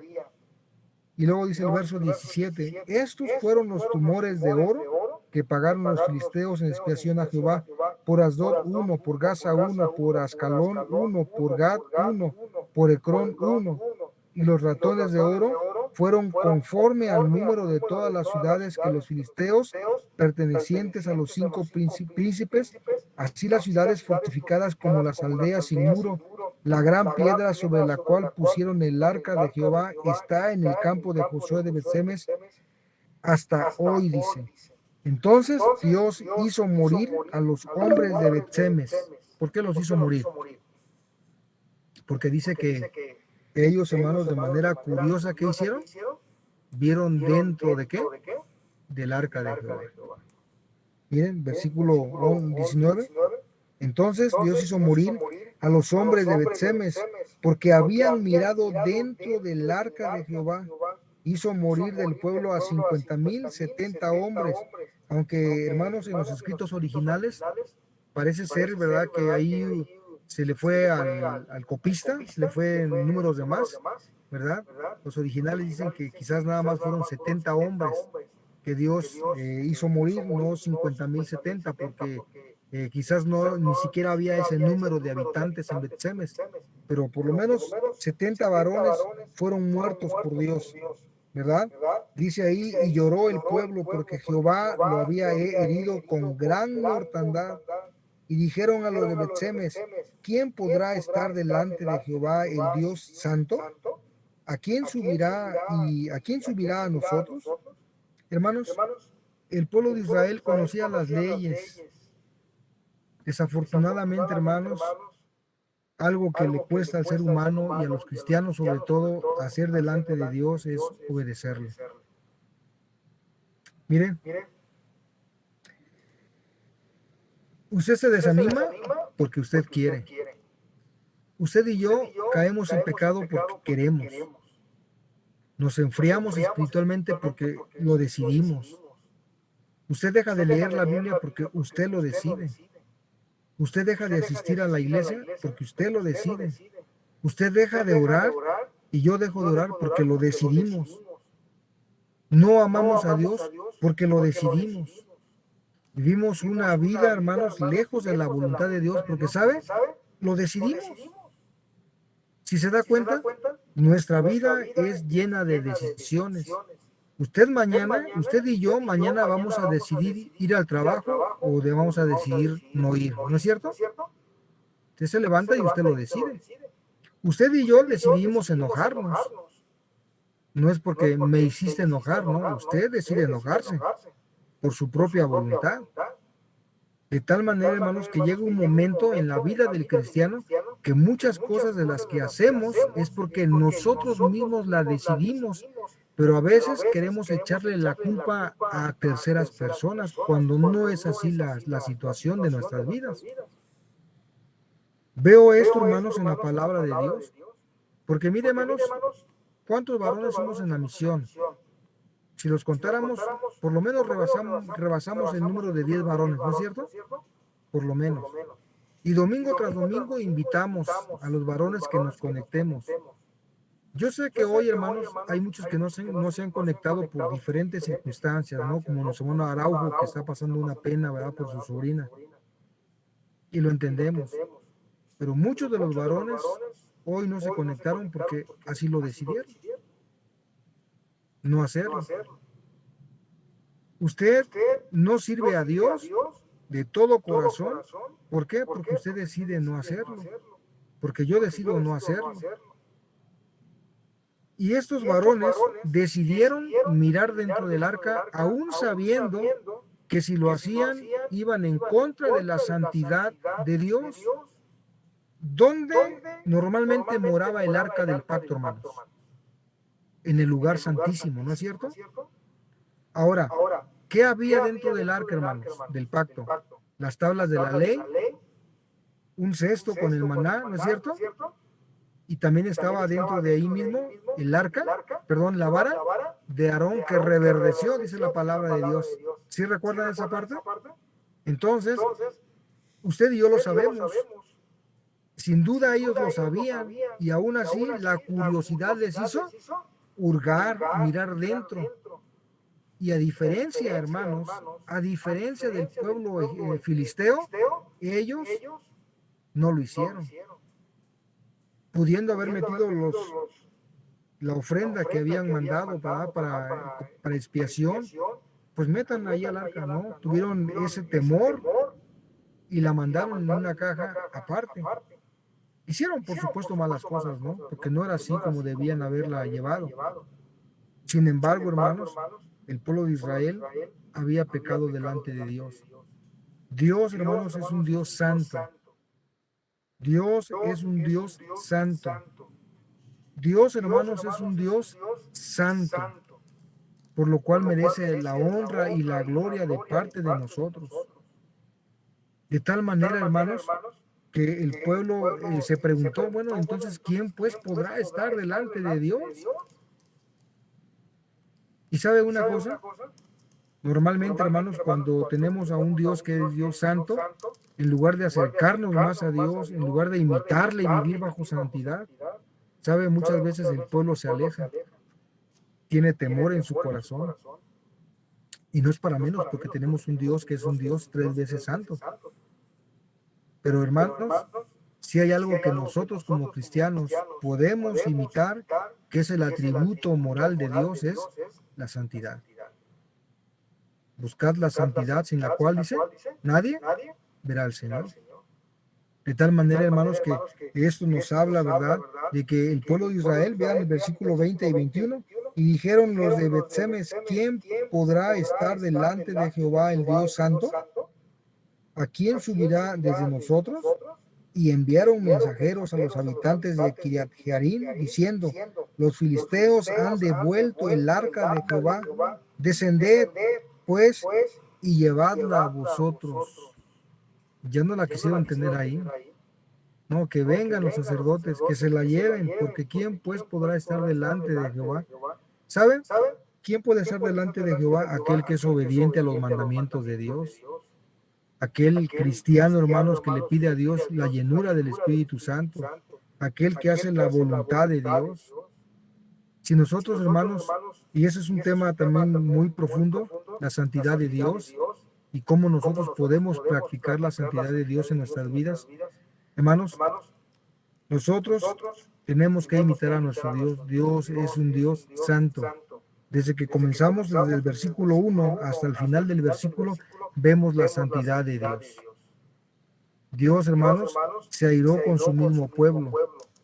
Y luego dice el verso 17, estos fueron los tumores de oro que pagaron los filisteos en expiación a Jehová: por Asdod 1, por Gaza 1, por Ascalón 1, por Gad 1, por Ecrón 1. Y los ratones de oro fueron conforme al número de todas las ciudades que los filisteos, pertenecientes a los 5 príncipes, así las ciudades fortificadas como las aldeas sin muro. La gran piedra sobre la cual pusieron el arca de Jehová está en el campo de Josué de Bet-Semes hasta hoy, dice. Entonces Dios hizo morir a los hombres de Bet-Semes. ¿Por qué los hizo morir? Porque dice que ellos, hermanos, de manera curiosa, ¿qué hicieron? Vieron dentro de ¿qué? Del arca de Jehová. Miren, versículo 19. Entonces Dios hizo morir a los hombres de Bet-Semes, porque habían mirado dentro del arca de Jehová. Hizo morir del pueblo a 50,000, 70 hombres. Aunque, hermanos, en los escritos originales parece ser, ¿verdad?, que ahí se le fue al copista, se le fue en números de más, ¿verdad? Los originales dicen que quizás nada más fueron 70 hombres que Dios hizo morir, no 50,000, 70, porque quizás no, ni siquiera había ese número de habitantes en Bet-Semes, pero por lo menos 70 varones fueron muertos por Dios, ¿verdad? Dice ahí, y lloró el pueblo porque Jehová lo había herido con gran mortandad. Y dijeron a los de Bet-Semes, ¿quién podrá estar delante de Jehová el Dios santo? ¿A quién subirá y a quién subirá a nosotros? Hermanos, el pueblo de Israel conocía las leyes. Desafortunadamente, hermanos, algo que le cuesta al ser humano y a los cristianos sobre todo hacer delante de Dios es obedecerle. Miren, usted se desanima porque usted quiere. Usted y yo caemos en pecado porque queremos. Nos enfriamos espiritualmente porque lo decidimos. Usted deja de leer la Biblia porque usted lo decide. Usted deja de asistir a la iglesia porque usted lo decide. Usted deja de orar y yo dejo de orar porque lo decidimos. No amamos a Dios porque lo decidimos. Vivimos una vida, hermanos, lejos de la voluntad de Dios porque, ¿sabe? Lo decidimos. Si se da cuenta, nuestra vida es llena de decisiones. Usted y yo mañana vamos a decidir ir al trabajo o vamos a decidir no ir, ¿no es cierto? Usted se levanta y usted lo decide. Usted y yo decidimos enojarnos. No es porque me hiciste enojar, ¿no? Usted decide enojarse por su propia voluntad. De tal manera, hermanos, que llega un momento en la vida del cristiano que muchas cosas de las que hacemos es porque nosotros mismos las decidimos, pero a veces queremos echarle la culpa a terceras personas cuando no es así la situación de nuestras vidas. Veo esto, hermanos, en la palabra de Dios, porque mire, hermanos, ¿cuántos varones somos en la misión? Si los contáramos, por lo menos rebasamos el número de 10 varones, ¿no es cierto? Por lo menos. Y domingo tras domingo invitamos a los varones que nos conectemos. Yo sé que hoy, hermanos, hay muchos que no se han conectado por diferentes circunstancias, ¿no? Como nuestro hermano Araujo, que está pasando una pena, ¿verdad? Por su sobrina. Y lo entendemos. Pero muchos de los varones hoy no se conectaron porque así lo decidieron. No hacerlo. Usted no sirve a Dios de todo corazón. ¿Por qué? Porque usted decide no hacerlo. Porque yo decido no hacerlo. Y estos varones decidieron mirar dentro del arca, aún sabiendo que si lo hacían, iban en contra de la santidad de Dios. ¿Dónde normalmente moraba el arca del pacto, hermanos? En el lugar santísimo, ¿no es cierto? Ahora, ¿qué había dentro del arca, hermanos, del pacto? Las tablas de la ley, un cesto con el maná, ¿no es cierto? Y también estaba dentro de ahí mismo la vara de Aarón que reverdeció, dice la palabra de Dios. ¿Sí recuerdan esa parte? Entonces, usted y yo lo sabemos. Sin duda ellos lo sabían y aún así la curiosidad les hizo hurgar, mirar dentro. Y a diferencia, hermanos, a diferencia del pueblo filisteo, ellos no lo hicieron. Pudiendo haber metido la ofrenda que habían mandado para expiación, pues metan ahí al arca, ¿no? Tuvieron ese temor y la mandaron en una caja aparte. Hicieron, por supuesto, malas cosas, ¿no? Porque no era así como debían haberla llevado. Sin embargo, hermanos, el pueblo de Israel había pecado delante de Dios. Dios, hermanos, es un Dios santo. Dios es un Dios santo. Dios, hermanos, es un Dios santo, por lo cual merece la honra y la gloria de parte de nosotros. De tal manera, hermanos, que el pueblo se preguntó, bueno, entonces, ¿quién pues podrá estar delante de Dios? ¿Y sabe una cosa? Normalmente, hermanos, cuando tenemos a un Dios que es Dios santo, en lugar de acercarnos más a Dios, en lugar de imitarle y vivir bajo santidad, sabe, muchas veces el pueblo se aleja, tiene temor en su corazón. Y no es para menos porque tenemos un Dios que es un Dios 3 veces santo. Pero, hermanos, si hay algo que nosotros como cristianos podemos imitar, que es el atributo moral de Dios, es la santidad. Buscad la santidad sin la cual, dice, nadie verá al Señor. De tal manera, hermanos, que esto nos habla, ¿verdad?, de que el pueblo de Israel, vean el versículo 20 y 21, y dijeron los de Bet-Semes, ¿quién podrá estar delante de Jehová el Dios santo? ¿A quién subirá desde nosotros? y enviaron mensajeros a los habitantes de Kiriat Jearim, diciendo: los filisteos han devuelto el arca de Jehová, descended, pues, y llevadla a vosotros. Ya no la quisieron tener ahí. No, que vengan los sacerdotes, que se la lleven, porque ¿quién pues podrá estar delante de Jehová? ¿Saben? ¿Quién puede estar delante de Jehová? Aquel que es obediente a los mandamientos de Dios. Aquel cristiano, hermanos, que le pide a Dios la llenura del Espíritu Santo. Aquel que hace la voluntad de Dios. Si nosotros, hermanos, y ese es un tema también muy profundo, la santidad de Dios y cómo nosotros podemos practicar la santidad de Dios en nuestras vidas. Hermanos, nosotros tenemos que imitar a nuestro Dios. Dios es un Dios santo. Desde que comenzamos, desde el versículo 1 hasta el final del versículo, vemos la santidad de Dios. Dios, hermanos, se airó con su mismo pueblo.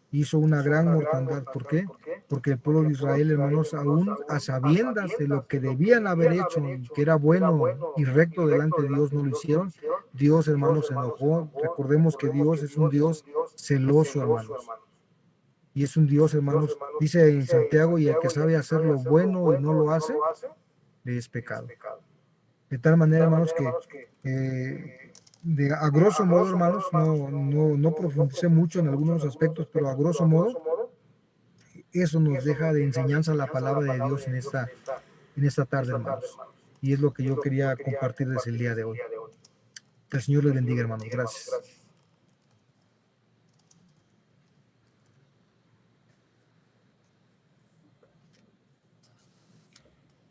Hizo una gran mortandad. ¿Por qué? Porque el pueblo de Israel, hermanos, aún a sabiendas de lo que debían haber hecho, que era bueno y recto delante de Dios, no lo hicieron. Dios, hermanos, se enojó. Recordemos que Dios es un Dios celoso, hermanos. Y es un Dios, hermanos, dice en Santiago, y el que sabe hacer lo bueno y no lo hace, le es pecado. De tal manera, hermanos, que a grosso modo, hermanos, no profundicé mucho en algunos aspectos, pero a grosso modo, eso nos deja de enseñanza la palabra de Dios en esta tarde, hermanos. Y es lo que yo quería compartirles el día de hoy. Que el Señor les bendiga, hermanos. Gracias.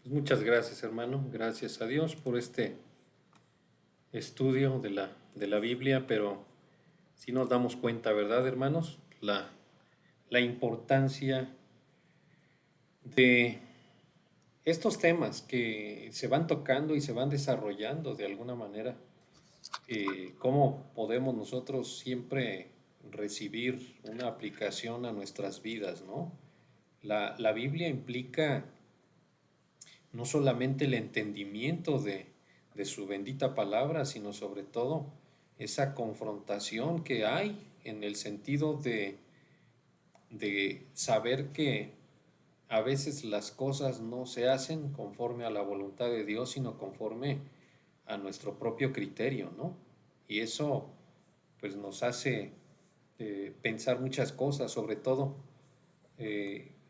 Pues muchas gracias, hermano. Gracias a Dios por este estudio de la Biblia, pero sí nos damos cuenta, ¿verdad, hermanos? La importancia de estos temas que se van tocando y se van desarrollando de alguna manera. Cómo podemos nosotros siempre recibir una aplicación a nuestras vidas, ¿no? La Biblia implica no solamente el entendimiento de su bendita palabra, sino sobre todo esa confrontación que hay en el sentido de saber que a veces las cosas no se hacen conforme a la voluntad de Dios, sino conforme a nuestro propio criterio, ¿no? Y eso pues nos hace pensar muchas cosas, sobre todo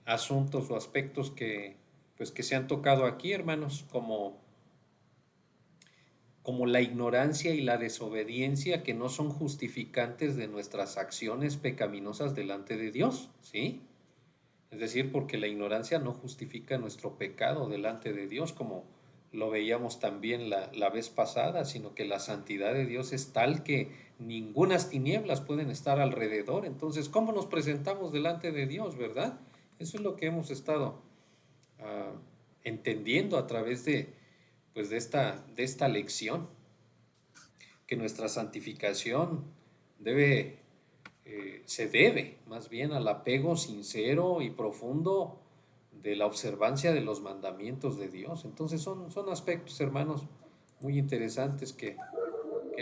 asuntos o aspectos que se han tocado aquí, hermanos, como la ignorancia y la desobediencia, que no son justificantes de nuestras acciones pecaminosas delante de Dios, ¿sí? Es decir, porque la ignorancia no justifica nuestro pecado delante de Dios, como lo veíamos también la vez pasada, sino que la santidad de Dios es tal que ningunas tinieblas pueden estar alrededor. Entonces, ¿cómo nos presentamos delante de Dios, verdad? Eso es lo que hemos estado entendiendo a través de esta lección, que nuestra santificación se debe más bien al apego sincero y profundo de la observancia de los mandamientos de Dios. Entonces son aspectos, hermanos, muy interesantes que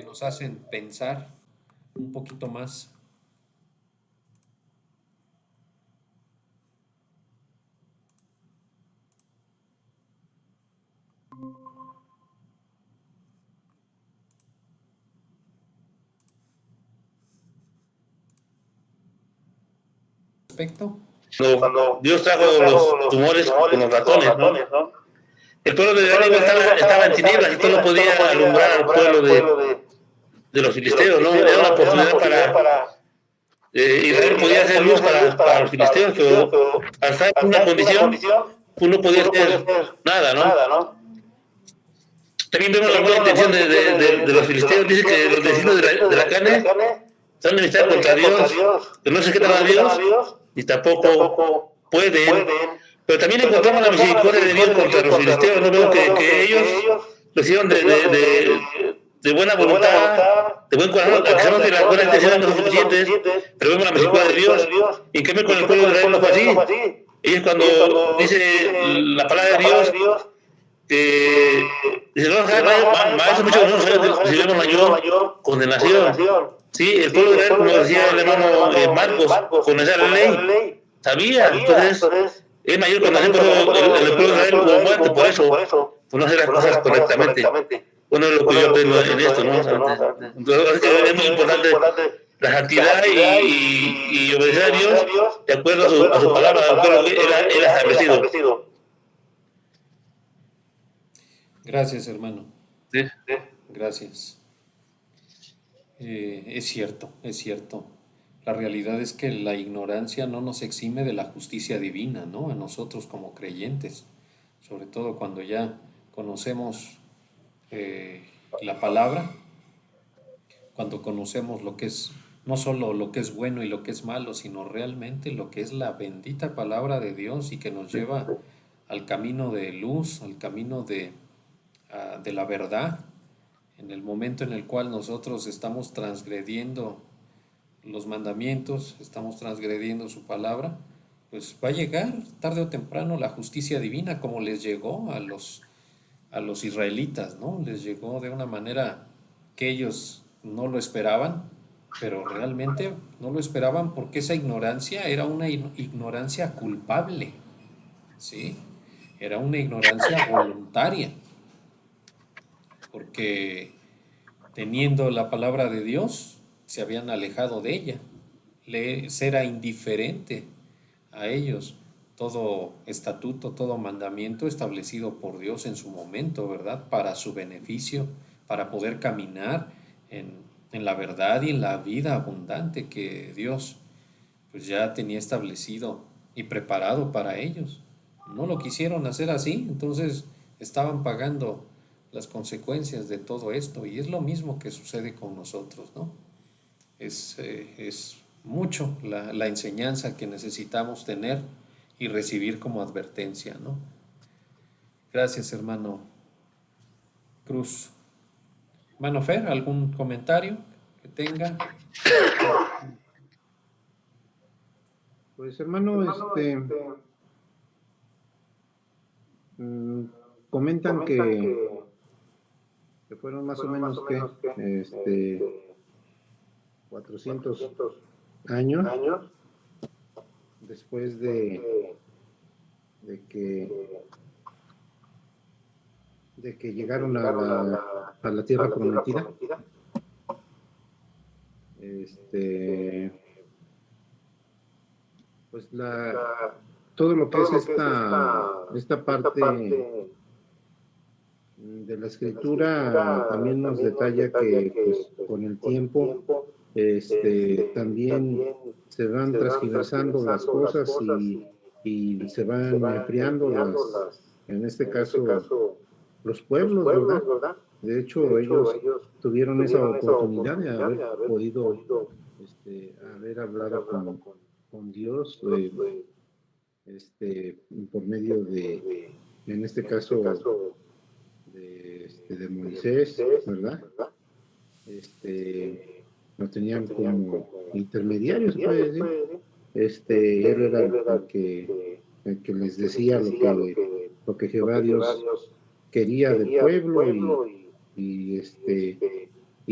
nos hacen pensar un poquito más. Aspecto. Cuando Dios trajo los tumores con los ratones, ¿no? El pueblo de Israel estaba en tinieblas y todo podía alumbrar al pueblo de los filisteos, ¿no? Era una oportunidad para Israel podía hacer luz para los filisteos, pero al estar en una condición, uno podía hacer nada, ¿no? También vemos la buena intención de los filisteos. Dice que los vecinos de la carne están enemistad contra Dios, que no se quedan a Dios y tampoco pueden. Pero también encontramos la misericordia de Dios contra los filisteos. No vemos que ellos lo hicieron de buena voluntad, de buen corazón. A pesar de las buenas intenciones no son suficientes, pero vemos la misericordia de Dios. Y en cambio con el pueblo de Israel no fue así. Ellos cuando dice la palabra de Dios, dice, no, maestro, muchos de nosotros recibimos mayor condenación. Sí, el pueblo de Israel, como decía el hermano Marcos, conocía la ley, sabía, entonces es mayor conocimiento, por eso el pueblo de Israel hubo muerte, por eso, por no hacer las cosas correctamente. Bueno, es lo que yo aprendo en esto, ¿no? Entonces, es muy importante la santidad y obedecer a Dios de acuerdo a su palabra, de acuerdo a lo que Él ha establecido. Gracias, hermano. ¿Sí? Gracias. Es cierto, es cierto. La realidad es que la ignorancia no nos exime de la justicia divina, ¿no? A nosotros como creyentes, sobre todo cuando ya conocemos la palabra, cuando conocemos lo que es, no solo lo que es bueno y lo que es malo, sino realmente lo que es la bendita palabra de Dios y que nos lleva al camino de luz, al camino de la verdad, en el momento en el cual nosotros estamos transgrediendo los mandamientos, estamos transgrediendo su palabra, pues va a llegar tarde o temprano la justicia divina como les llegó a los israelitas, ¿no? Les llegó de una manera que ellos no lo esperaban, pero realmente no lo esperaban porque esa ignorancia era una ignorancia culpable, ¿sí? Era una ignorancia voluntaria, porque teniendo la palabra de Dios, se habían alejado de ella. Les era indiferente a ellos todo estatuto, todo mandamiento establecido por Dios en su momento, ¿verdad? Para su beneficio, para poder caminar en la verdad y en la vida abundante que Dios pues ya tenía establecido y preparado para ellos. No lo quisieron hacer así, entonces estaban pagando las consecuencias de todo esto y es lo mismo que sucede con nosotros, ¿no? Es mucho la enseñanza que necesitamos tener y recibir como advertencia, ¿no? Gracias, hermano Cruz. Hermano Fer, ¿algún comentario que tenga? Pues hermano, comentan que fueron más o menos que 400 años después de que llegaron a la tierra prometida. Pues todo lo que es esta parte de la escritura también nos detalla que pues, con el tiempo también se van transgiversando las cosas y se van enfriando en este caso los pueblos, ¿verdad? De hecho, ellos tuvieron esa oportunidad de haber podido haber hablado con Dios por medio en este caso, de Moisés, ¿verdad? Lo tenían como intermediario, se puede decir. Él era el que les decía lo que Jehová Dios quería del pueblo y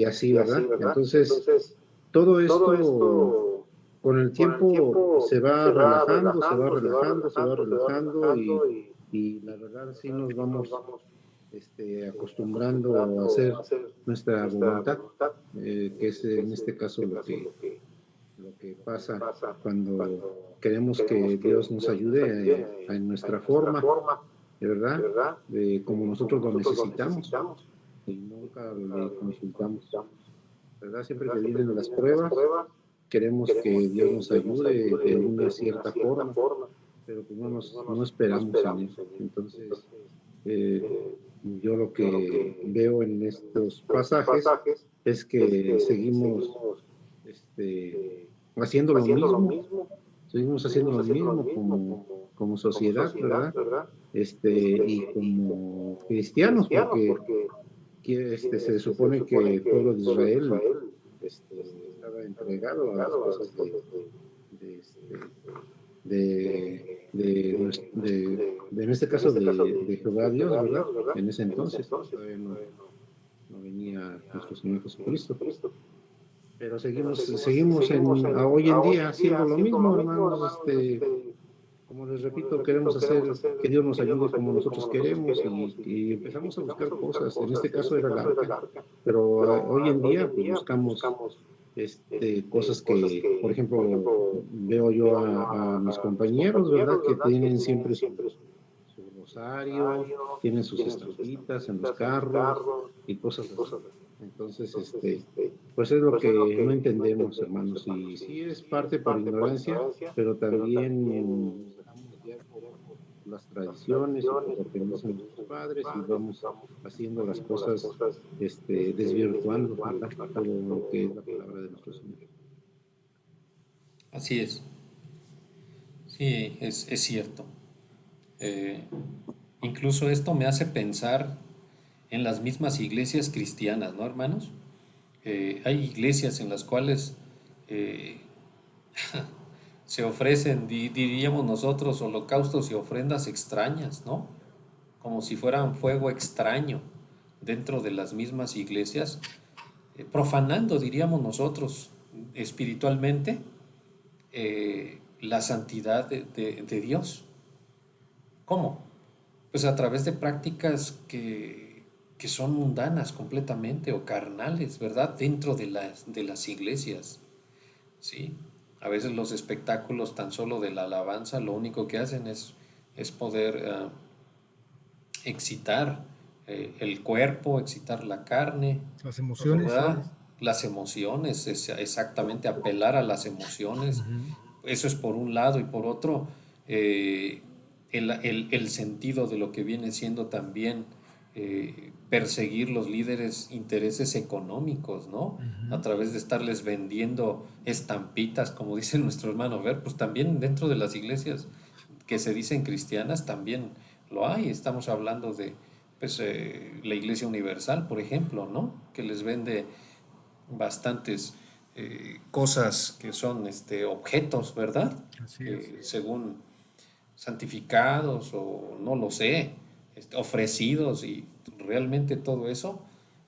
así, ¿verdad? Entonces, todo esto con el tiempo se va relajando, se va relajando, se va relajando y la verdad sí nos vamos acostumbrando a hacer nuestra voluntad, que es en este caso lo que pasa cuando queremos que Dios nos ayude en nuestra forma, de verdad, como nosotros lo necesitamos y nunca le consultamos, ¿verdad? Siempre que vienen las pruebas, queremos que Dios nos ayude de una cierta forma, pero pues no esperamos en eso. Entonces, yo lo que veo en estos pasajes es que seguimos haciendo lo mismo, seguimos haciendo lo mismo como sociedad, ¿verdad? Y como cristianos, porque se supone que el pueblo de Israel estaba entregado a las cosas en este caso de Jehová Dios, ¿verdad? En ese entonces todavía no venía nuestro Señor Jesucristo. pero seguimos hoy en día haciendo lo mismo, hermanos. Como les repito, queremos hacer que Dios nos ayude como nosotros queremos y empezamos a buscar cosas. En este caso era la arca, pero hoy en día pues, buscamos cosas que, por ejemplo, veo yo a mis compañeros, ¿verdad? Que tienen siempre su rosario, tienen sus estampitas en los carros y cosas así. Entonces, pues es lo que no entendemos, hermanos, y sí es parte por ignorancia, pero también nos dejamos guiar por las tradiciones y por lo que nos dicen nuestros padres y vamos haciendo las cosas, desvirtuando, ¿verdad? Todo lo que es la palabra de nuestro Señor. Así es. Sí, es cierto. Incluso esto me hace pensar en las mismas iglesias cristianas, ¿no, hermanos? Hay iglesias en las cuales se ofrecen, diríamos nosotros, holocaustos y ofrendas extrañas, ¿no? Como si fueran fuego extraño dentro de las mismas iglesias, profanando, diríamos nosotros, espiritualmente, la santidad de Dios. ¿Cómo? Pues a través de prácticas que son mundanas completamente o carnales, ¿verdad? Dentro de las iglesias, ¿sí? A veces los espectáculos tan solo de la alabanza lo único que hacen es poder excitar el cuerpo, excitar la carne, las emociones, ¿verdad? Las emociones, exactamente apelar a las emociones. Eso es por un lado, y por otro, el sentido de lo que viene siendo también perseguir los líderes intereses económicos, ¿no? A través de estarles vendiendo estampitas, como dice nuestro hermano Ver, pues también dentro de las iglesias que se dicen cristianas también lo hay. Estamos hablando de pues, la Iglesia Universal, por ejemplo, ¿no? Que les vende bastantes cosas que son objetos, ¿verdad? Según santificados o no lo sé, ofrecidos, y realmente todo eso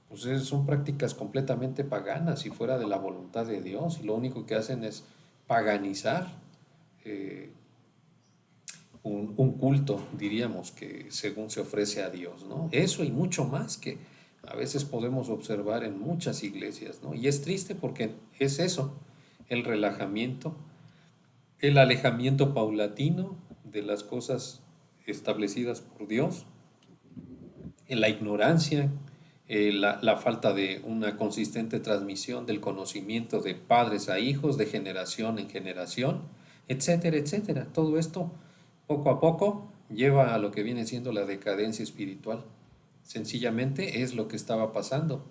pues son prácticas completamente paganas y fuera de la voluntad de Dios, y lo único que hacen es paganizar un culto, diríamos, que según se ofrece a Dios, ¿no? Eso y mucho más que a veces podemos observar en muchas iglesias, ¿no? Y es triste porque es eso, el relajamiento, el alejamiento paulatino de las cosas establecidas por Dios, la ignorancia, la falta de una consistente transmisión del conocimiento de padres a hijos, de generación en generación, etcétera, etcétera. Todo esto, poco a poco, lleva a lo que viene siendo la decadencia espiritual. Sencillamente es lo que estaba pasando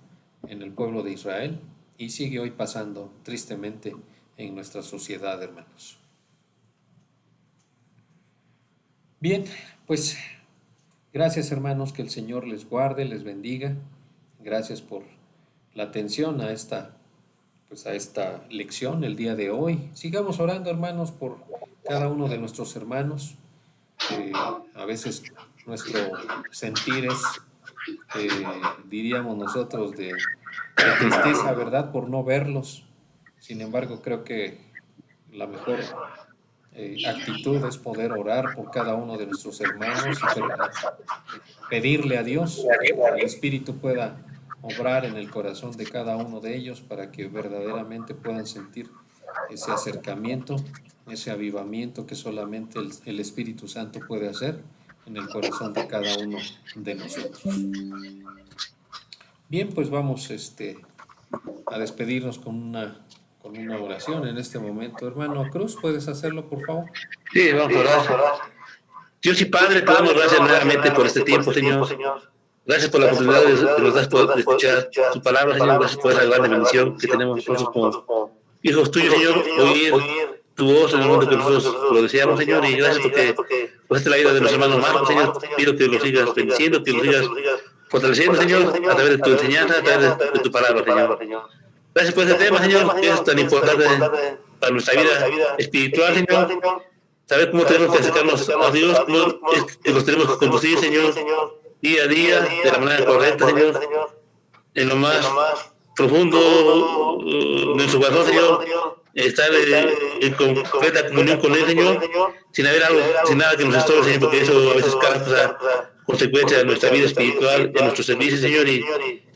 en el pueblo de Israel y sigue hoy pasando tristemente en nuestra sociedad, hermanos. Bien, pues gracias, hermanos, que el Señor les guarde, les bendiga. Gracias por la atención a esta lección el día de hoy. Sigamos orando, hermanos, por cada uno de nuestros hermanos. A veces nuestro sentir es, diríamos nosotros, de tristeza, ¿verdad?, por no verlos. Sin embargo, creo que la mejor actitud es poder orar por cada uno de nuestros hermanos y pedirle a Dios que el Espíritu pueda obrar en el corazón de cada uno de ellos para que verdaderamente puedan sentir ese acercamiento, ese avivamiento que solamente el Espíritu Santo puede hacer en el corazón de cada uno de nosotros. Bien, pues vamos a despedirnos con una oración en este momento. Hermano Cruz, ¿puedes hacerlo, por favor? Sí, vamos a orar. Dios y Padre, te damos gracias nuevamente por este tiempo, Señor. Gracias por la oportunidad que nos das de escuchar tu palabra, Señor. Gracias por esa grande bendición que tenemos nosotros como hijos tuyos, Señor. Oír tu voz en el momento que nosotros lo deseamos, Señor. Y gracias porque pusiste la vida de los hermanos Marcos, Señor. Pido que los sigas bendiciendo, que los sigas fortaleciendo, Señor, a través de tu enseñanza, a través de tu palabra, Señor. Gracias por este tema, Señor, que es tan importante para nuestra vida espiritual, Señor. Saber cómo tenemos que acercarnos a Dios, cómo es que nos tenemos que conducir, Señor, día a día, de la manera correcta, Señor, en lo más profundo en su corazón, Señor, estar en completa comunión con Él, Señor, sin haber algo, sin nada que nos estorbe, Señor, porque eso a veces causa consecuencias de nuestra vida espiritual, en nuestros servicios, Señor, y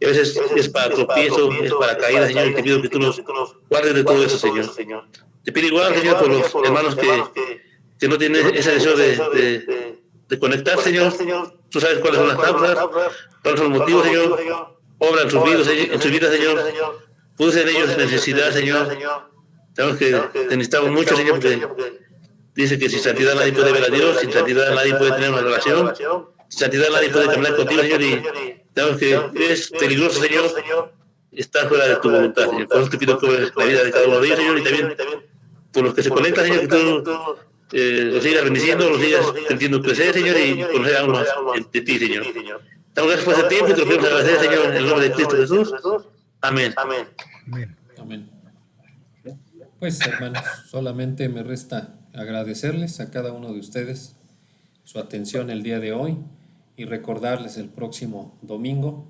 a veces es para tropiezo, es para caída, Señor, y te pido que tú nos guardes de todo eso, Señor. Te pido igual, Señor, por los hermanos que no tienen ese deseo de conectar, Señor. Tú sabes cuáles son las causas, cuáles son los motivos, Señor. Obra en sus vidas, Señor. Puse en ellos necesidad, Señor. Sabemos que necesitamos mucho, Señor, porque dice que sin santidad nadie puede ver a Dios, sin santidad nadie puede tener una relación, sin santidad nadie puede caminar contigo, Señor, y sabemos que es peligroso, Señor, estar fuera de tu voluntad, Señor. Por eso te pido que obres la vida de cada uno de ellos, Señor, y también por los que se conectan, Señor, que tú los sigas bendiciendo, los sigas permitiendo crecer, Señor, y conocer aún más de ti, Señor. Damos gracias por ese tiempo y te lo pedimos agradecer, Señor, en el nombre de Cristo Jesús. Amén. Amén. Pues, hermanos, solamente me resta agradecerles a cada uno de ustedes su atención el día de hoy y recordarles el próximo domingo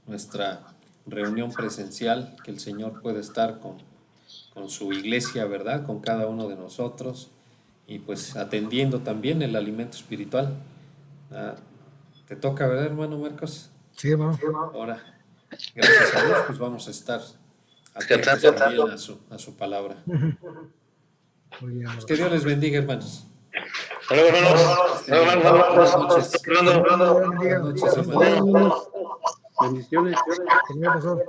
nuestra reunión presencial, que el Señor puede estar con su iglesia, ¿verdad? Con cada uno de nosotros y pues atendiendo también el alimento espiritual. Te toca, ¿verdad, hermano Marcos? Sí, hermano. Ahora, gracias a Dios, pues vamos a estar atentos también a su palabra. Muy bien, Pues que Dios les bendiga, hermanos. Hasta luego, hermanos. Buenas noches. Buenas Buenas noches, hermanos. Bendiciones. ¿Qué pasó?